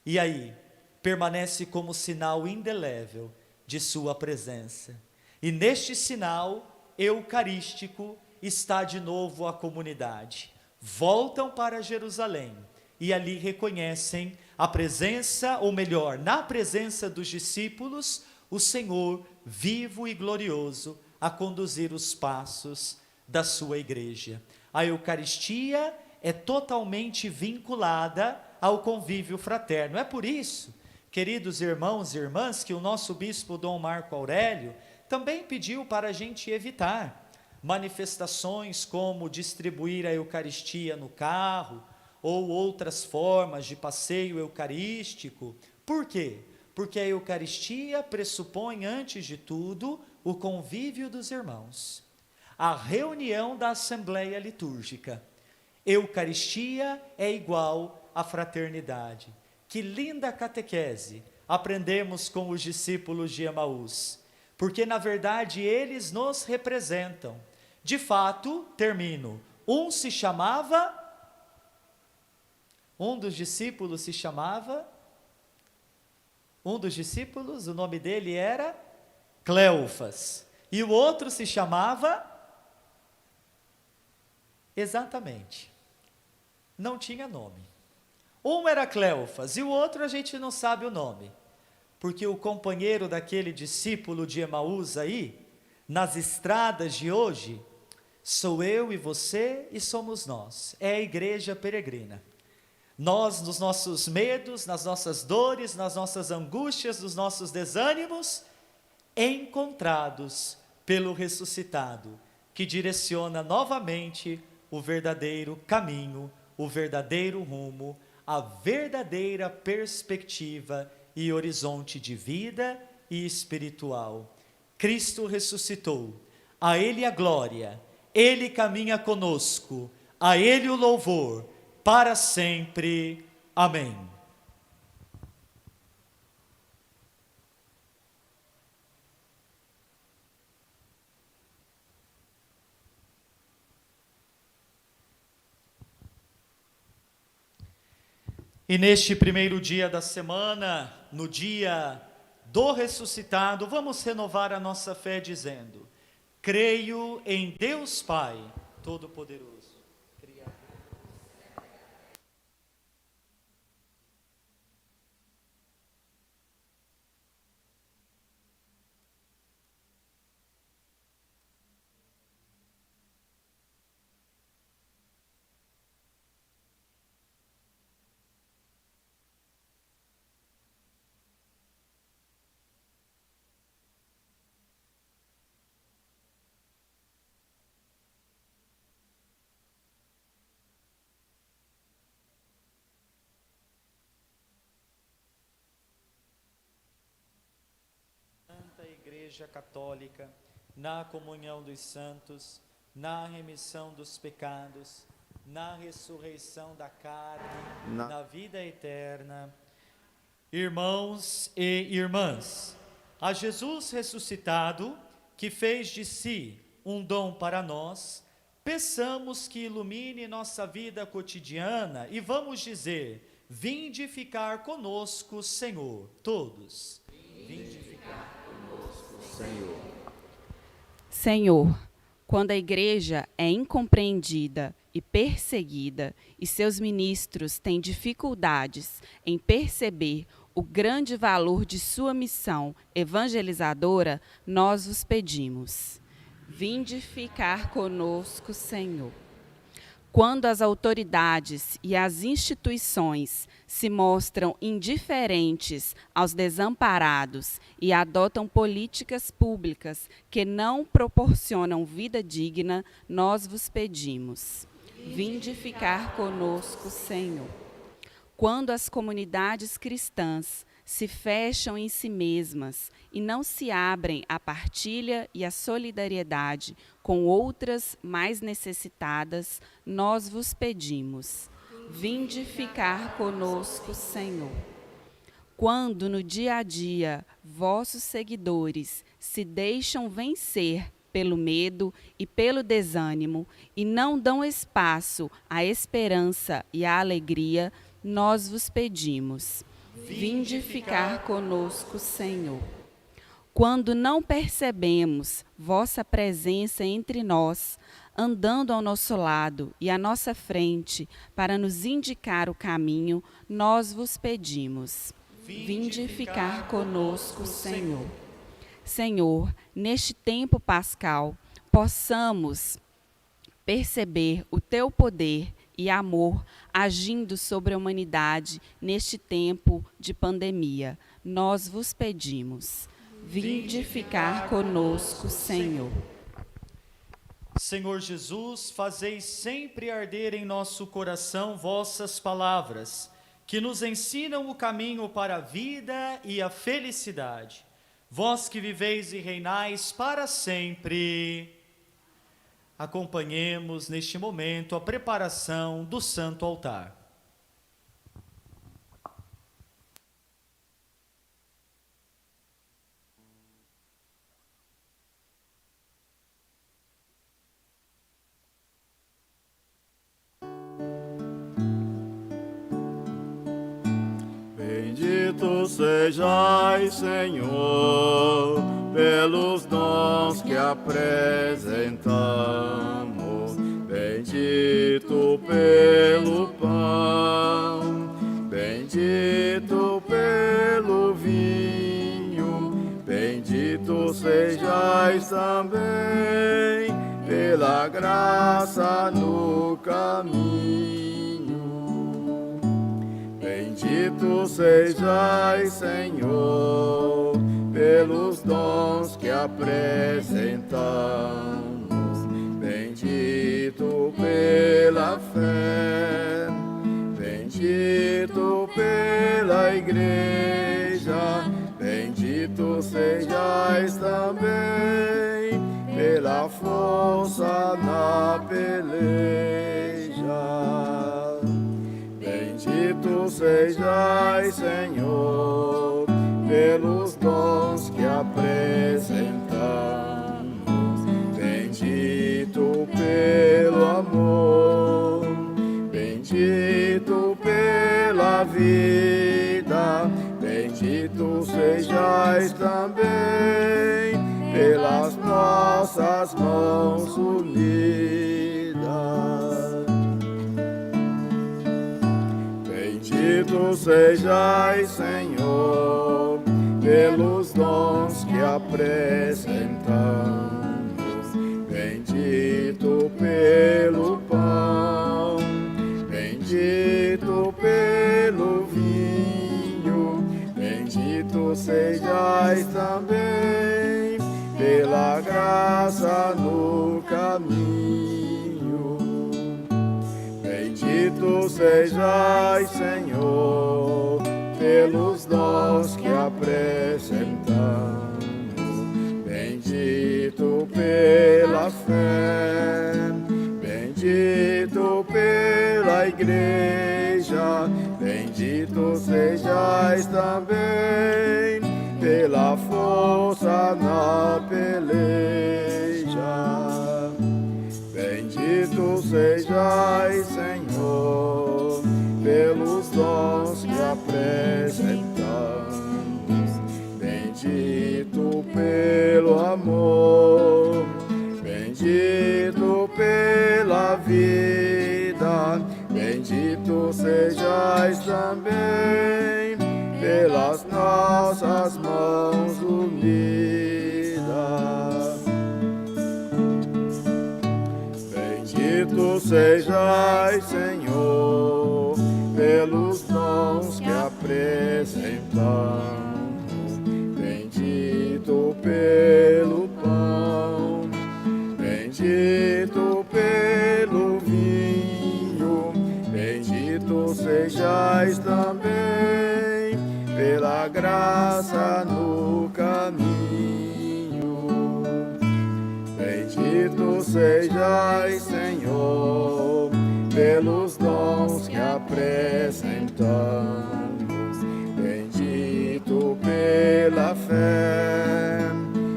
E aí, permanece como sinal indelével de sua presença. E neste sinal eucarístico está de novo a comunidade. Voltam para Jerusalém e ali reconhecem a presença, ou melhor, na presença dos discípulos, o Senhor vivo e glorioso a conduzir os passos da sua igreja. A Eucaristia é totalmente vinculada ao convívio fraterno. É por isso, queridos irmãos e irmãs, que o nosso bispo Dom Marco Aurélio também pediu para a gente evitar manifestações como distribuir a Eucaristia no carro ou outras formas de passeio eucarístico. Por quê? Porque a Eucaristia pressupõe, antes de tudo, o convívio dos irmãos, a reunião da Assembleia Litúrgica. Eucaristia é igual à fraternidade. Que linda catequese aprendemos com os discípulos de Emaús, porque na verdade eles nos representam. De fato, termino, um dos discípulos, o nome dele era Cleofas, e o outro se chamava, exatamente, não tinha nome. Um era Cleofas e o outro a gente não sabe o nome, porque o companheiro daquele discípulo de Emaús aí, nas estradas de hoje, sou eu e você e somos nós, é a igreja peregrina. Nós, nos nossos medos, nas nossas dores, nas nossas angústias, nos nossos desânimos, encontrados pelo ressuscitado, que direciona novamente o verdadeiro caminho, o verdadeiro rumo, a verdadeira perspectiva e horizonte de vida e espiritual. Cristo ressuscitou, a Ele a glória, Ele caminha conosco, a Ele o louvor, para sempre. Amém. E neste primeiro dia da semana, no dia do ressuscitado, vamos renovar a nossa fé dizendo: creio em Deus Pai Todo-Poderoso. Igreja Católica, na comunhão dos santos, na remissão dos pecados, na ressurreição da carne, na vida eterna. Irmãos e irmãs, a Jesus ressuscitado, que fez de si um dom para nós, peçamos que ilumine nossa vida cotidiana e vamos dizer: vinde ficar conosco, Senhor. Todos. Vinde ficar conosco, Senhor. Senhor, quando a igreja é incompreendida e perseguida e seus ministros têm dificuldades em perceber o grande valor de sua missão evangelizadora, nós vos pedimos: vinde ficar conosco, Senhor. Quando as autoridades e as instituições se mostram indiferentes aos desamparados e adotam políticas públicas que não proporcionam vida digna, nós vos pedimos: vinde ficar conosco, Senhor. Quando as comunidades cristãs se fecham em si mesmas e não se abrem à partilha e à solidariedade com outras mais necessitadas, nós vos pedimos: vinde ficar conosco, Senhor. Quando no dia a dia vossos seguidores se deixam vencer pelo medo e pelo desânimo, e não dão espaço à esperança e à alegria, nós vos pedimos. Vinde ficar conosco, Senhor. Quando não percebemos vossa presença entre nós, andando ao nosso lado e à nossa frente, para nos indicar o caminho, nós vos pedimos. Vinde ficar conosco, Senhor. Senhor, neste tempo pascal, possamos perceber o teu poder e amor agindo sobre a humanidade neste tempo de pandemia. Nós vos pedimos. Vinde ficar conosco, Senhor. Senhor Jesus, fazei sempre arder em nosso coração vossas palavras, que nos ensinam o caminho para a vida e a felicidade. Vós que viveis e reinais para sempre. Acompanhemos neste momento a preparação do Santo Altar. Bendito sejais, Senhor, pelos dons que apresentamos. Bendito pelo pão, bendito pelo vinho. Bendito sejais também pela graça no caminho. Bendito sejais, Senhor, pelos dons que apresentamos. Bendito pela fé, bendito pela igreja. Bendito sejais também pela força na peleja. Bendito sejais, Senhor, pelos dons que apresentamos. Bendito pelo amor, bendito pela vida. Bendito sejais também pelas nossas mãos unidas. Bendito sejais, Senhor, pelos dons que apresentamos. Bendito pelo pão, bendito pelo vinho. Bendito sejais também pela graça no caminho. Bendito sejais, Senhor, pelos dons que apresentamos. Bendito pela fé, bendito pela igreja. Bendito sejais também pela força na peleja. Bendito sejais, Senhor, pelos dons que apresentamos. Bendito pelo amor, bendito pela vida. Bendito sejais também pelas nossas mãos unidas. Bendito sejais, Senhor, pelos dons que apresentamos. Bendito pelo pão, bendito pelo vinho. Bendito sejais também pela graça no caminho. Bendito sejais, Senhor, pelos dons que apresentamos. Bendito pela fé,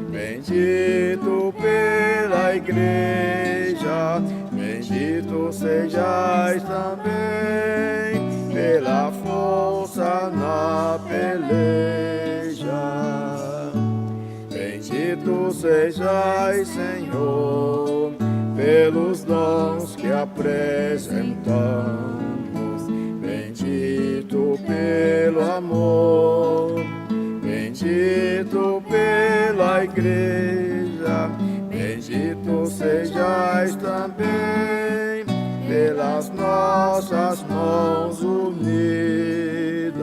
bendito pelo igreja, bendito sejais também pela força na peleja. Bendito sejais, Senhor, pelos dons que apresentamos. Bendito pelo amor, bendito pela igreja, bendito sejais também pelas nossas mãos unidas.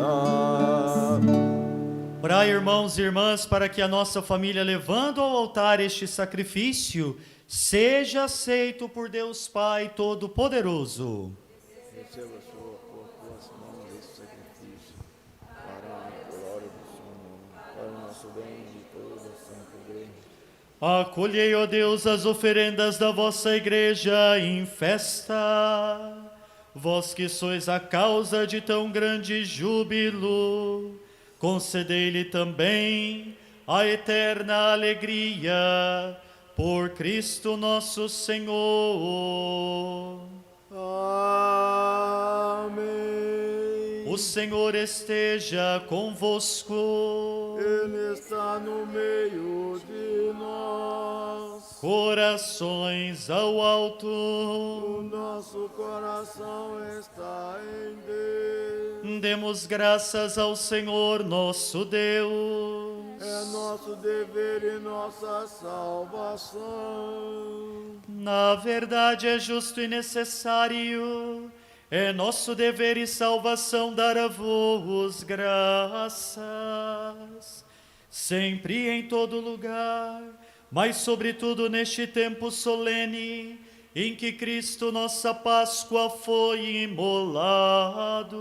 Orai, irmãos e irmãs, para que a nossa família, levando ao altar este sacrifício, seja aceito por Deus Pai Todo-Poderoso. Receba, Senhor, por tuas mãos esse sacrifício, para a glória do seu nome, para o nosso bem de toda a Santa Igreja. Acolhei, ó Deus, as oferendas da vossa Igreja em festa. Vós que sois a causa de tão grande júbilo, concedei-lhe também a eterna alegria, por Cristo nosso Senhor. Amém. O Senhor esteja convosco. Ele está no meio de nós. Corações ao alto. O nosso coração está em Deus. Demos graças ao Senhor nosso Deus. É nosso dever e nossa salvação. Na verdade é justo e necessário, é nosso dever e salvação dar a vos graças, sempre e em todo lugar, mas sobretudo neste tempo solene, em que Cristo nossa Páscoa foi imolado.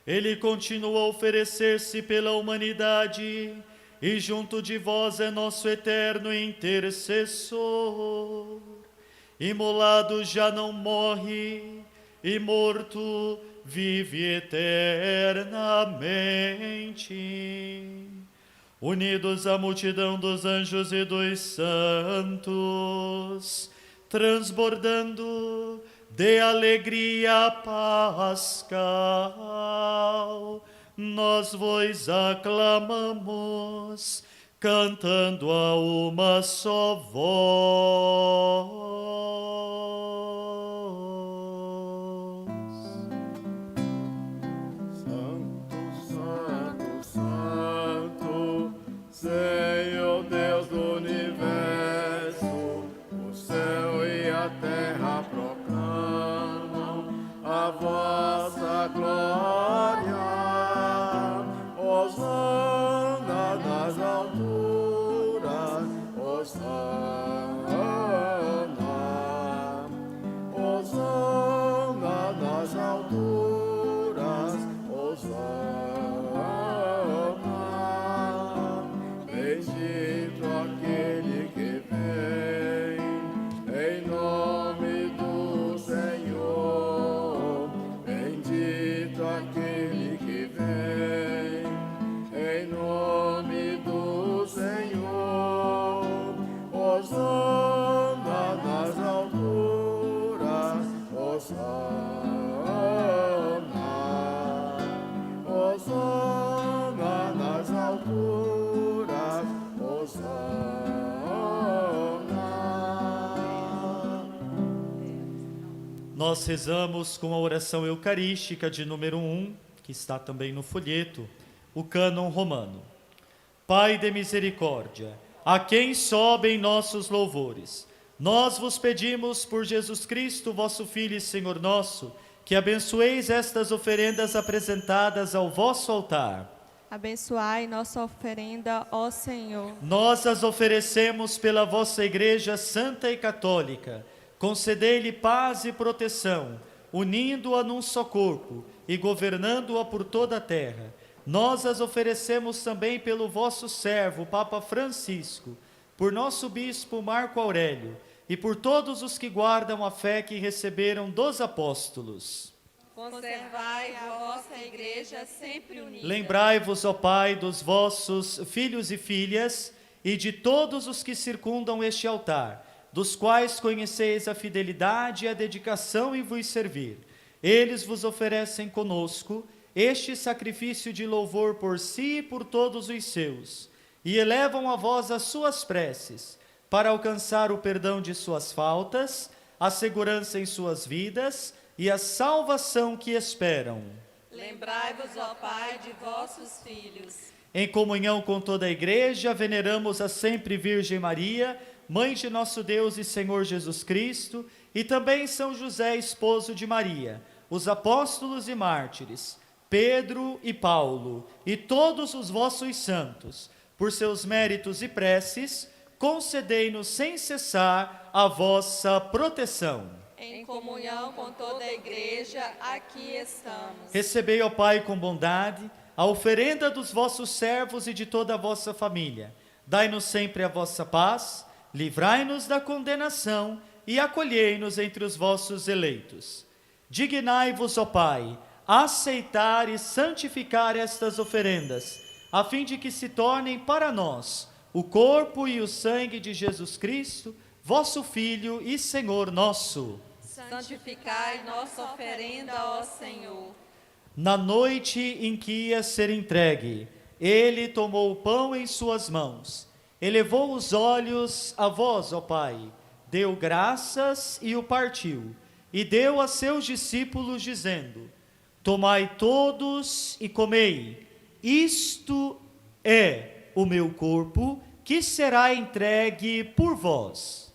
Ele continua a oferecer-se pela humanidade, e junto de vós é nosso eterno intercessor. Imolado já não morre, e morto vive eternamente. Unidos à multidão dos anjos e dos santos, transbordando de alegria pascal, nós vos aclamamos, cantando a uma só voz. Santo, Santo, Santo, Senhor Deus do universo, o céu e a terra proclamam a vossa glória. Hosana nas alturas, Hosana, Hosana nas alturas, Hosana. Bendito aquele que vem em nome do Senhor. Bendito aquele que vem em nome do Senhor. Hosana nas alturas, Hosana, Hosana nas alturas, Hosana. Nós rezamos com a oração eucarística de número 1, que está também no folheto, o cânon romano. Pai de misericórdia, a quem sobem nossos louvores, nós vos pedimos por Jesus Cristo, vosso Filho e Senhor nosso, que abençoeis estas oferendas apresentadas ao vosso altar. Abençoai nossa oferenda, ó Senhor. Nós as oferecemos pela vossa Igreja Santa e Católica. Concedei-lhe paz e proteção, unindo-a num só corpo e governando-a por toda a terra. Nós as oferecemos também pelo vosso servo, Papa Francisco, por nosso bispo Marco Aurélio e por todos os que guardam a fé que receberam dos apóstolos. Conservai a vossa Igreja sempre unida. Lembrai-vos, ó Pai, dos vossos filhos e filhas e de todos os que circundam este altar, dos quais conheceis a fidelidade e a dedicação em vos servir. Eles vos oferecem conosco este sacrifício de louvor por si e por todos os seus, e elevam a vós as suas preces, para alcançar o perdão de suas faltas, a segurança em suas vidas e a salvação que esperam. Lembrai-vos, ó Pai, de vossos filhos. Em comunhão com toda a Igreja, veneramos a sempre Virgem Maria, Mãe de nosso Deus e Senhor Jesus Cristo, e também São José, esposo de Maria, os apóstolos e mártires, Pedro e Paulo, e todos os vossos santos. Por seus méritos e preces, concedei-nos sem cessar a vossa proteção. Em comunhão com toda a Igreja, aqui estamos. Recebei, ó Pai, com bondade, a oferenda dos vossos servos e de toda a vossa família. Dai-nos sempre a vossa paz, livrai-nos da condenação e acolhei-nos entre os vossos eleitos. Dignai-vos, ó Pai, aceitar e santificar estas oferendas, a fim de que se tornem para nós o corpo e o sangue de Jesus Cristo, vosso Filho e Senhor nosso. Santificai nossa oferenda, ó Senhor. Na noite em que ia ser entregue, ele tomou o pão em suas mãos, elevou os olhos a vós, ó Pai, deu graças e o partiu, e deu a seus discípulos, dizendo: Tomai todos e comei, isto é o meu corpo, que será entregue por vós.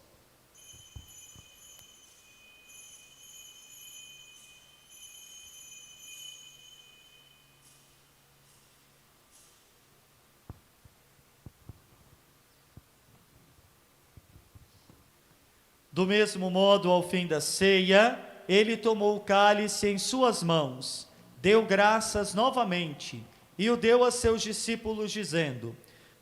Do mesmo modo, ao fim da ceia, ele tomou o cálice em suas mãos, deu graças novamente e o deu a seus discípulos, dizendo: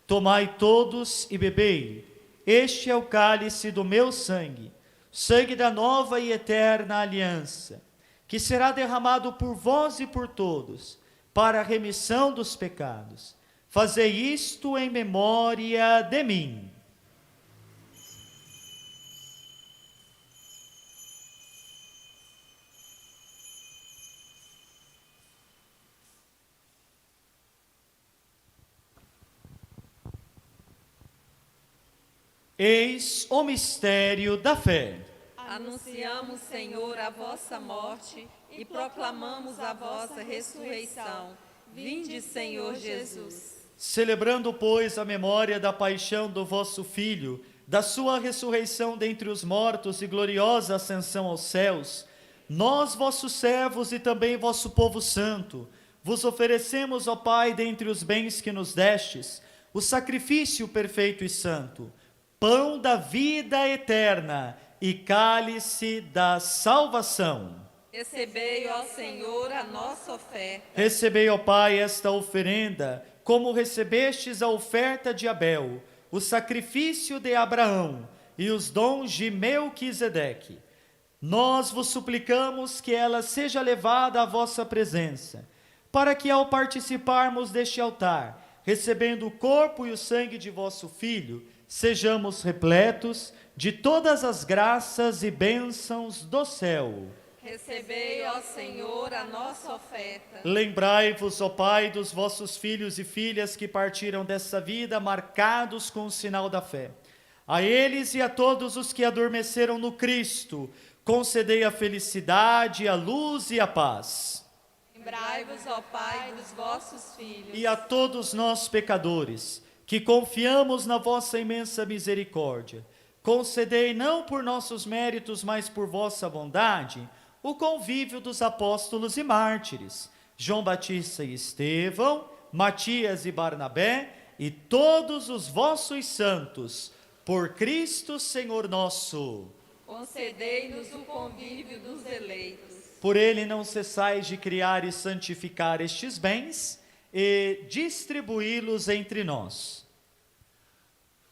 Tomai todos e bebei, este é o cálice do meu sangue, sangue da nova e eterna aliança, que será derramado por vós e por todos, para a remissão dos pecados. Fazei isto em memória de mim. Eis o mistério da fé. Anunciamos, Senhor, a vossa morte e proclamamos a vossa ressurreição. Vinde, Senhor Jesus. Celebrando, pois, a memória da paixão do vosso Filho, da sua ressurreição dentre os mortos e gloriosa ascensão aos céus, nós, vossos servos e também vosso povo santo, vos oferecemos, ó Pai, dentre os bens que nos destes, o sacrifício perfeito e santo, pão da vida eterna e cálice da salvação. Recebei, ó Senhor, a nossa oferta. Recebei, ó Pai, esta oferenda, como recebestes a oferta de Abel, o sacrifício de Abraão e os dons de Melquisedeque. Nós vos suplicamos que ela seja levada à vossa presença, para que ao participarmos deste altar, recebendo o corpo e o sangue de vosso Filho, sejamos repletos de todas as graças e bênçãos do céu. Recebei, ó Senhor, a nossa oferta. Lembrai-vos, ó Pai, dos vossos filhos e filhas que partiram dessa vida marcados com o sinal da fé. A eles e a todos os que adormeceram no Cristo, concedei a felicidade, a luz e a paz. Lembrai-vos, ó Pai, dos vossos filhos. E a todos nós, pecadores, que confiamos na vossa imensa misericórdia, concedei, não por nossos méritos, mas por vossa bondade, o convívio dos apóstolos e mártires, João Batista e Estevão, Matias e Barnabé, e todos os vossos santos, por Cristo Senhor nosso. Concedei-nos o convívio dos eleitos. Por ele não cessais de criar e santificar estes bens, e distribuí-los entre nós.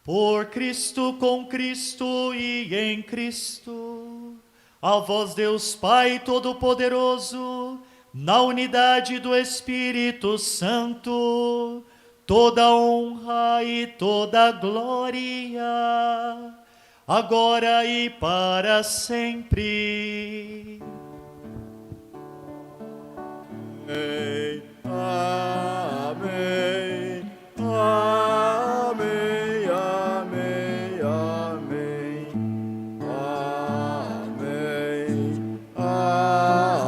Por Cristo, com Cristo e em Cristo, a vós Deus Pai Todo-Poderoso, na unidade do Espírito Santo, toda honra e toda glória, agora e para sempre. Amém, amém, amém, amém, amém,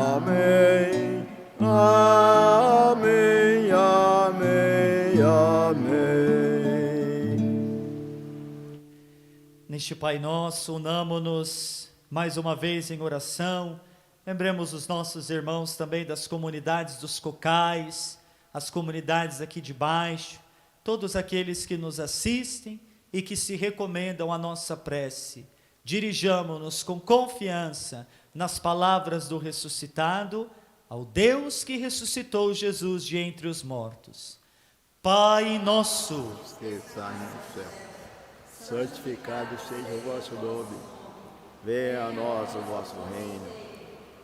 amém, amém, amém, amém. Neste Pai Nosso, unamo-nos mais uma vez em oração. Lembremos os nossos irmãos também das comunidades dos cocais, as comunidades aqui de baixo, todos aqueles que nos assistem e que se recomendam à nossa prece. Dirijamo-nos com confiança nas palavras do ressuscitado, ao Deus que ressuscitou Jesus de entre os mortos. Pai nosso, Que estais no céu, santificado seja o vosso nome. Venha a nós o vosso reino.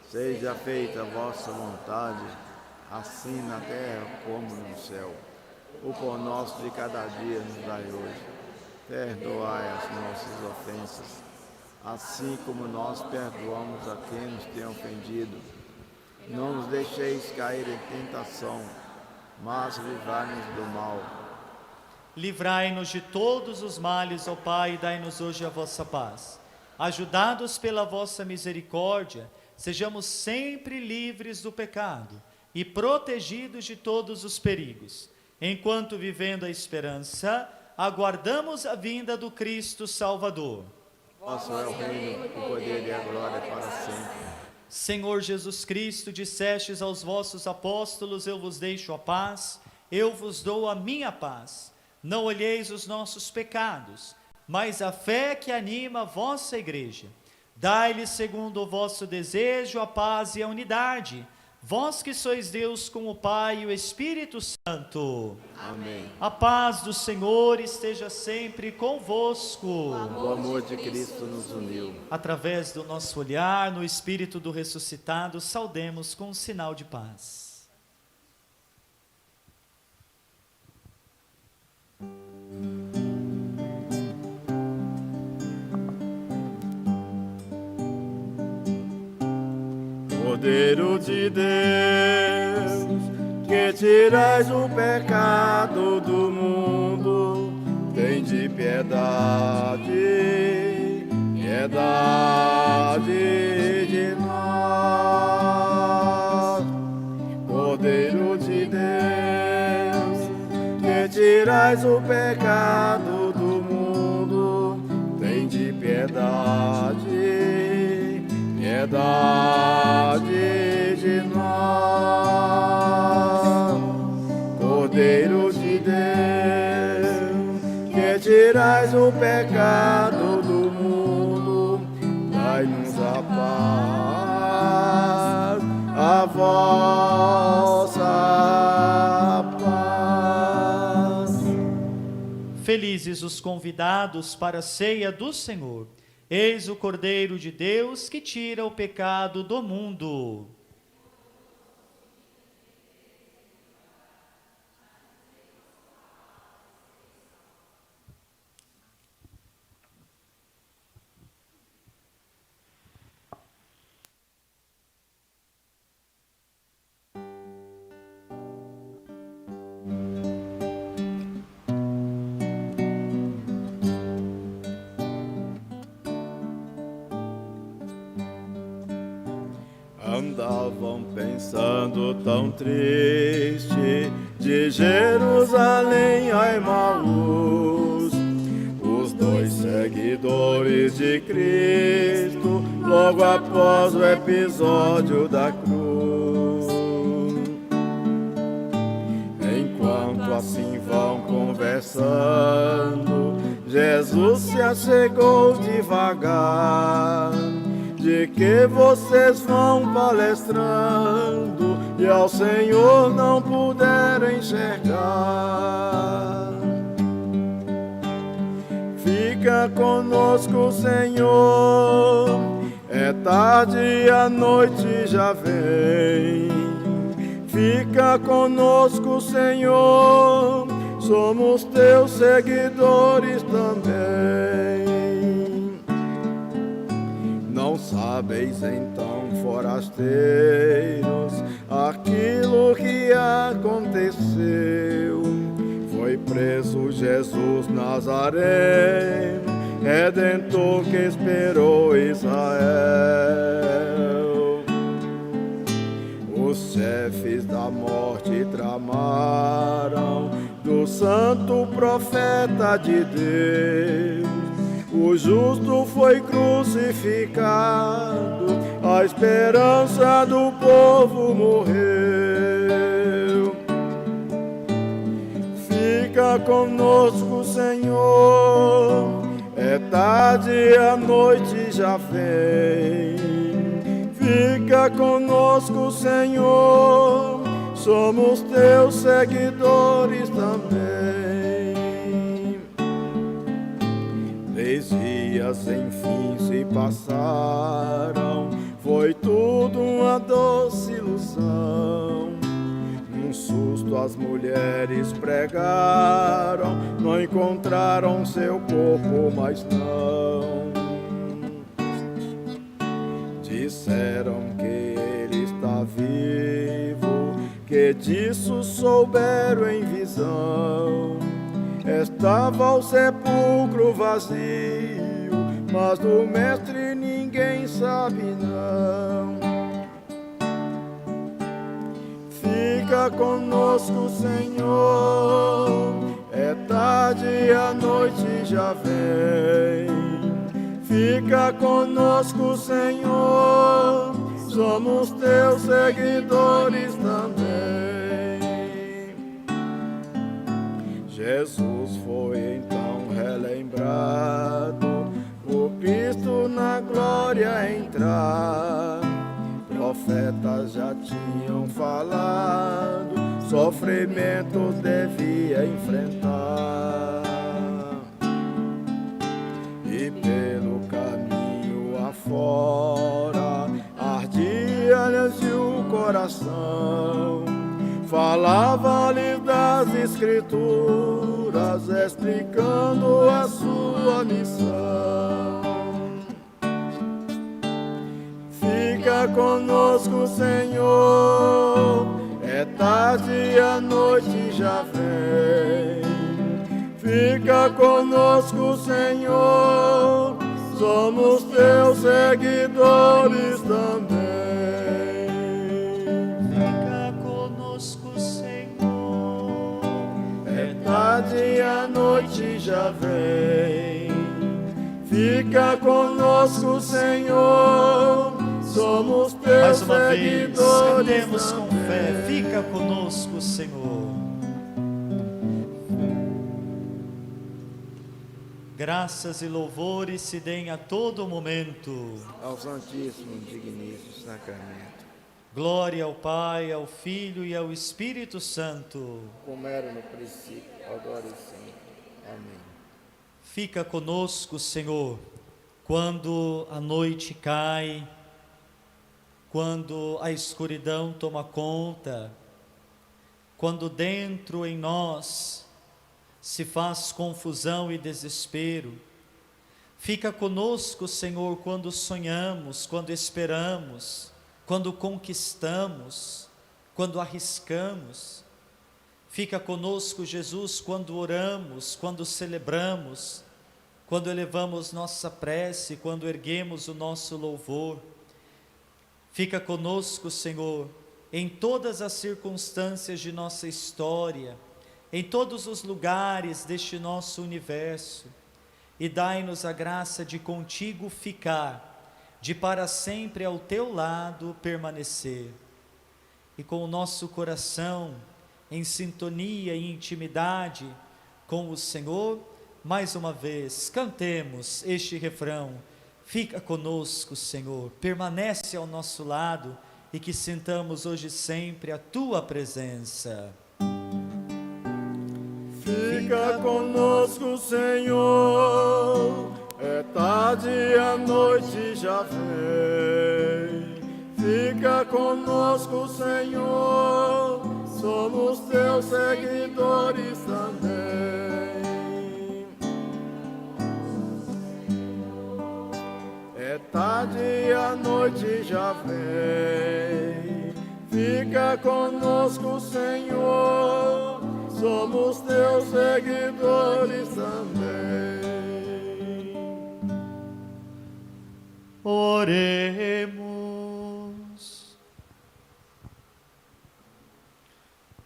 Seja feita a vossa vontade, assim na terra como no céu. O pão nosso de cada dia nos dai hoje. Perdoai as nossas ofensas, assim como nós perdoamos a quem nos tem ofendido. Não nos deixeis cair em tentação, mas livrai-nos do mal. livrai-nos de todos os males, ó Pai, e dai-nos hoje a vossa paz. Ajudados pela vossa misericórdia, sejamos sempre livres do pecado e protegidos de todos os perigos, enquanto, vivendo a esperança, aguardamos a vinda do Cristo Salvador. Vosso é o reino, o poder e a glória para sempre. Senhor Jesus Cristo, dissestes aos vossos apóstolos: eu vos deixo a paz, eu vos dou a minha paz. Não olheis os nossos pecados, mas a fé que anima a vossa igreja. Dai-lhes, segundo o vosso desejo, a paz e a unidade, vós que sois Deus com o Pai e o Espírito Santo. Amém. A paz do Senhor esteja sempre convosco. O amor de Cristo nos uniu. Através do nosso olhar no Espírito do ressuscitado, saudemos com um sinal de paz. Cordeiro de Deus, que tirais o pecado do mundo, tende piedade, piedade de nós. Cordeiro de Deus, que tirais o pecado do mundo, tende piedade, piedade de nós. Cordeiro de Deus, que tirais o pecado do mundo, dai-nos a paz, a vossa paz. Felizes os convidados para a ceia do Senhor. Eis o Cordeiro de Deus que tira o pecado do mundo. Andavam pensando tão triste, de Jerusalém a Emaús, os dois seguidores de Cristo, logo após o episódio da cruz. Enquanto assim vão conversando, Jesus se achegou devagar. De que vocês vão palestrando e ao Senhor não puderam enxergar? Fica conosco, Senhor, é tarde e a noite já vem. Fica conosco, Senhor, somos teus seguidores também. Sabeis então, forasteiros, aquilo que aconteceu. Foi preso Jesus Nazareno, Redentor que esperou Israel. Os chefes da morte tramaram do santo profeta de Deus. O justo foi crucificado, a esperança do povo morreu. Fica conosco, Senhor, é tarde, a noite já vem. Fica conosco, Senhor, somos teus seguidores também. 3 dias enfim se passaram, foi tudo uma doce ilusão. Num susto as mulheres pregaram, não encontraram seu corpo, mas não. Disseram que ele está vivo, que disso souberam em visão. Estava o sepulcro vazio, mas do mestre ninguém sabe não. Fica conosco, Senhor, é tarde, a noite já vem. Fica conosco, Senhor, somos teus seguidores também. Jesus foi então relembrado, o Cristo na glória entrar. Profetas já tinham falado, sofrimento devia enfrentar. E pelo caminho afora, ardia-lhes o coração. Falava-lhes das Escrituras, explicando a sua missão. Fica conosco, Senhor, é tarde, a noite já vem. Fica conosco, Senhor, somos teus seguidores também. Fica conosco, Senhor, É tarde, a noite já vem. Fica conosco, Senhor, somos teus mais uma vez, seguidores cantemos com fé. Fica conosco, Senhor. Graças e louvores se deem a todo momento ao Santíssimo Digníssimo Sacramento, glória ao Pai, ao Filho e ao Espírito Santo. como era no princípio, agora e sempre. Amém. Fica conosco, Senhor, quando a noite cai, quando a escuridão toma conta, quando dentro em nós se faz confusão e desespero. Fica conosco, Senhor, quando sonhamos, quando esperamos, quando conquistamos, quando arriscamos. Fica conosco, Jesus, quando oramos, quando celebramos, quando elevamos nossa prece, quando erguemos o nosso louvor. Fica conosco, Senhor, em todas as circunstâncias de nossa história, em todos os lugares deste nosso universo, e dai-nos a graça de contigo ficar, de para sempre ao teu lado permanecer. E com o nosso coração em sintonia e intimidade com o Senhor, mais uma vez, cantemos este refrão: fica conosco, Senhor, permanece ao nosso lado, e que sintamos hoje e sempre a tua presença. Fica conosco, Senhor, é tarde, a noite já vem. Fica conosco, Senhor, somos teus seguidores também. É tarde, a noite já vem. Fica conosco, Senhor, somos teus seguidores também. Oremos.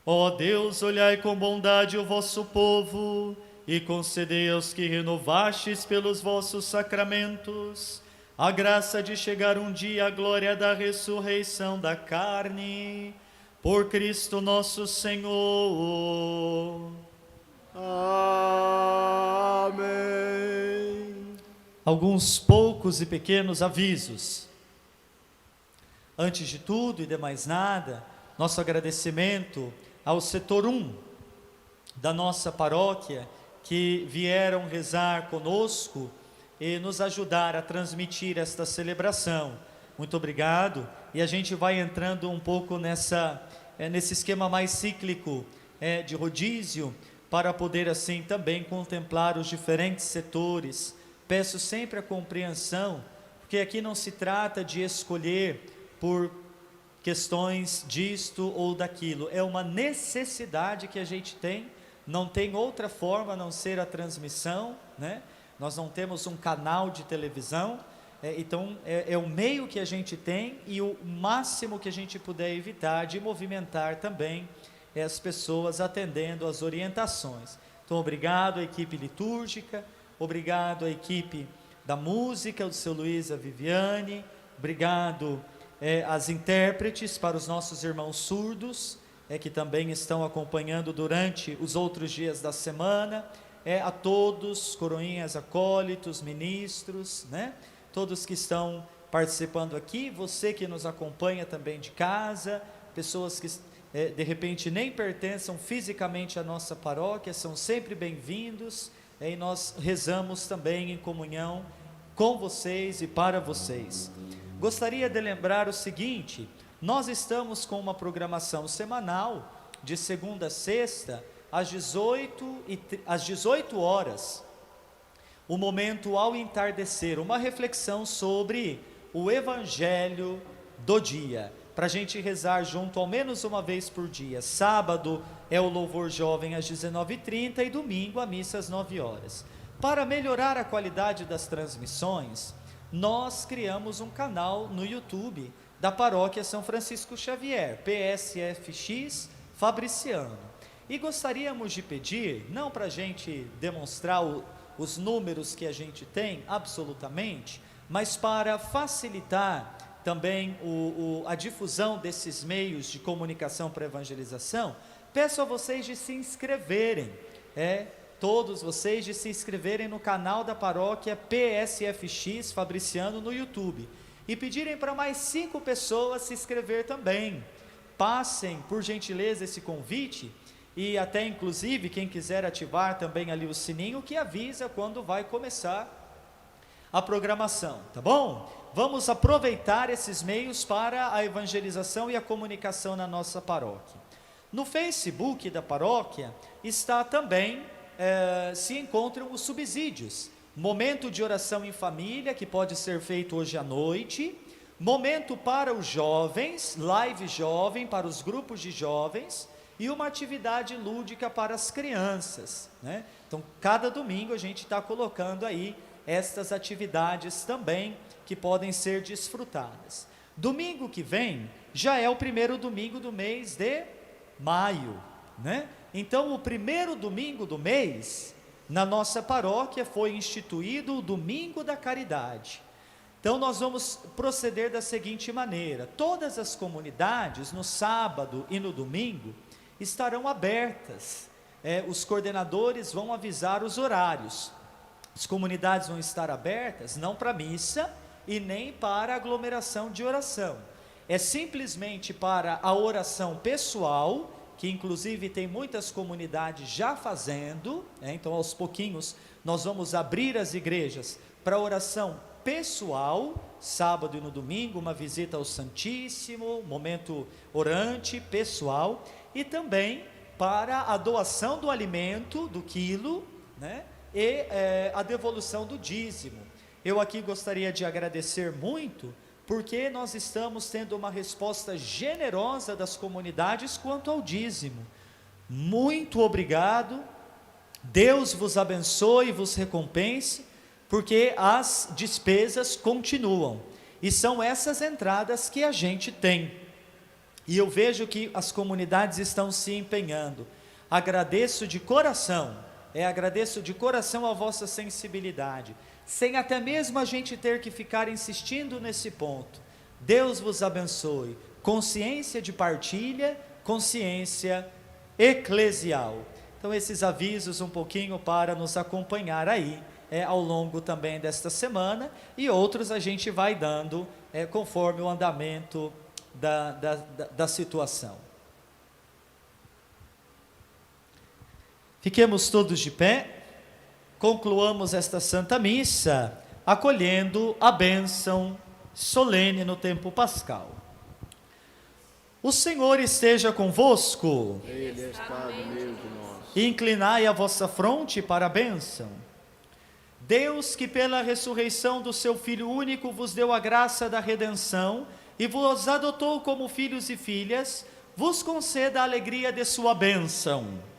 Ó Deus, olhai com bondade o vosso povo e concedei aos que renovastes pelos vossos sacramentos a graça de chegar um dia à glória da ressurreição da carne, por Cristo nosso Senhor. Amém. Alguns poucos e pequenos avisos. Antes de tudo e de mais nada, nosso agradecimento ao setor 1 da nossa paróquia, que vieram rezar conosco e nos ajudar a transmitir esta celebração. Muito obrigado. E a gente vai entrando um pouco nesse esquema mais cíclico de rodízio, para poder assim também contemplar os diferentes setores. Peço sempre a compreensão, porque aqui não se trata de escolher por questões disto ou daquilo, é uma necessidade que a gente tem, não tem outra forma a não ser a transmissão, né? Nós não temos um canal de televisão, então é o meio que a gente tem e o máximo que a gente puder evitar de movimentar também as pessoas atendendo às orientações. Então, obrigado à equipe litúrgica, obrigado à equipe da música, do seu Luiz, a Viviane, obrigado às intérpretes para os nossos irmãos surdos, que também estão acompanhando durante os outros dias da semana, a todos, coroinhas, acólitos, ministros, né? Todos que estão participando aqui, você que nos acompanha também de casa, pessoas que de repente nem pertençam fisicamente à nossa paróquia, são sempre bem-vindos, e nós rezamos também em comunhão com vocês e para vocês. Gostaria de lembrar o seguinte: nós estamos com uma programação semanal, de segunda a sexta, às 18 horas, o momento ao entardecer, uma reflexão sobre o Evangelho do dia, para a gente rezar junto ao menos uma vez por dia. Sábado é o louvor jovem às 19h30 e domingo a missa às 9 horas. Para melhorar a qualidade das transmissões, nós criamos um canal no YouTube da Paróquia São Francisco Xavier, PSFX Fabriciano. E gostaríamos de pedir, não para a gente demonstrar os números que a gente tem, absolutamente, mas para facilitar também a difusão desses meios de comunicação para evangelização, peço a vocês de se inscreverem, todos vocês de se inscreverem no canal da paróquia PSFX Fabriciano no YouTube, e pedirem para mais 5 pessoas se inscrever também. Passem, por gentileza, esse convite, e até inclusive quem quiser ativar também ali o sininho que avisa quando vai começar a programação, tá bom? Vamos aproveitar esses meios para a evangelização e a comunicação na nossa paróquia. No Facebook da paróquia está também, se encontram os subsídios, momento de oração em família, que pode ser feito hoje à noite, momento para os jovens, live jovem para os grupos de jovens, e uma atividade lúdica para as crianças, né? Então, cada domingo a gente está colocando aí estas atividades também, que podem ser desfrutadas. Domingo que vem, já é o primeiro domingo do mês de maio, né? Então, o primeiro domingo do mês, na nossa paróquia, foi instituído o Domingo da Caridade. Então, nós vamos proceder da seguinte maneira: todas as comunidades, no sábado e no domingo, estarão abertas. Os coordenadores vão avisar os horários. As comunidades vão estar abertas, não para missa e nem para aglomeração de oração. É simplesmente para a oração pessoal, que inclusive tem muitas comunidades já fazendo, então aos pouquinhos nós vamos abrir as igrejas para oração pessoal, sábado e no domingo, uma visita ao Santíssimo, momento orante, pessoal, e também para a doação do alimento, do quilo, né? E a devolução do dízimo. Eu aqui gostaria de agradecer muito porque nós estamos tendo uma resposta generosa das comunidades quanto ao dízimo. Muito obrigado, Deus vos abençoe e vos recompense, porque as despesas continuam, e são essas entradas que a gente tem, e eu vejo que as comunidades estão se empenhando. Agradeço de coração, agradeço de coração a vossa sensibilidade, sem até mesmo a gente ter que ficar insistindo nesse ponto. Deus vos abençoe. Consciência de partilha, consciência eclesial. Então esses avisos um pouquinho para nos acompanhar aí, ao longo também desta semana, e outros a gente vai dando conforme o andamento da situação. Fiquemos todos de pé. Concluamos esta Santa Missa acolhendo a bênção solene no tempo pascal. O Senhor esteja convosco. Ele está no meio de nós. Inclinai a vossa fronte para a bênção. Deus, que pela ressurreição do seu Filho único vos deu a graça da redenção e vos adotou como filhos e filhas, vos conceda a alegria de sua bênção.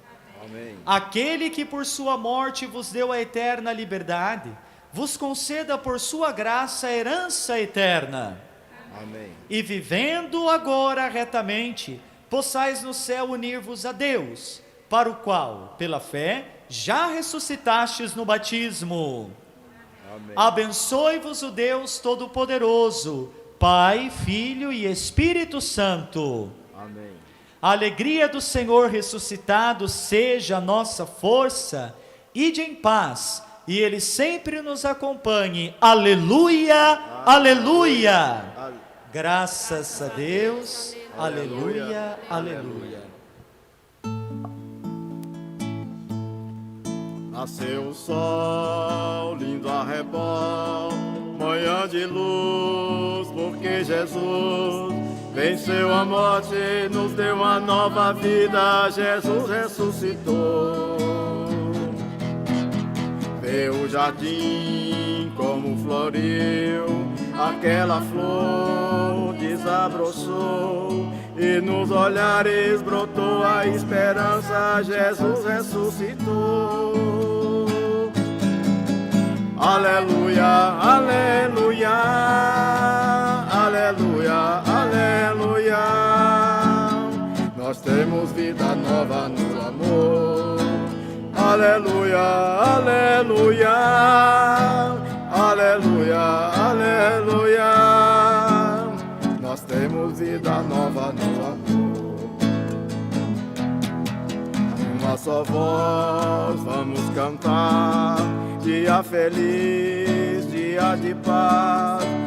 Amém. Aquele que por sua morte vos deu a eterna liberdade, vos conceda por sua graça a herança eterna. Amém. E vivendo agora retamente, possais no céu unir-vos a Deus, para o qual, pela fé, já ressuscitastes no batismo. Amém. Abençoe-vos o Deus Todo-Poderoso, Pai, Filho e Espírito Santo. Amém. A alegria do Senhor ressuscitado seja a nossa força. Ide em paz, e Ele sempre nos acompanhe. Aleluia, aleluia. Graças a Deus. Aleluia, aleluia. Nasceu o sol, lindo arrebol, manhã de luz, porque Jesus venceu a morte, nos deu uma nova vida, Jesus ressuscitou. Vê o jardim como floriu, aquela flor desabrochou, e nos olhares brotou a esperança, Jesus ressuscitou. Aleluia, aleluia, aleluia, aleluia. Nós temos vida nova no amor. Aleluia, aleluia, aleluia, aleluia. Nós temos vida nova no amor. Uma só voz vamos cantar, dia feliz, dia de paz.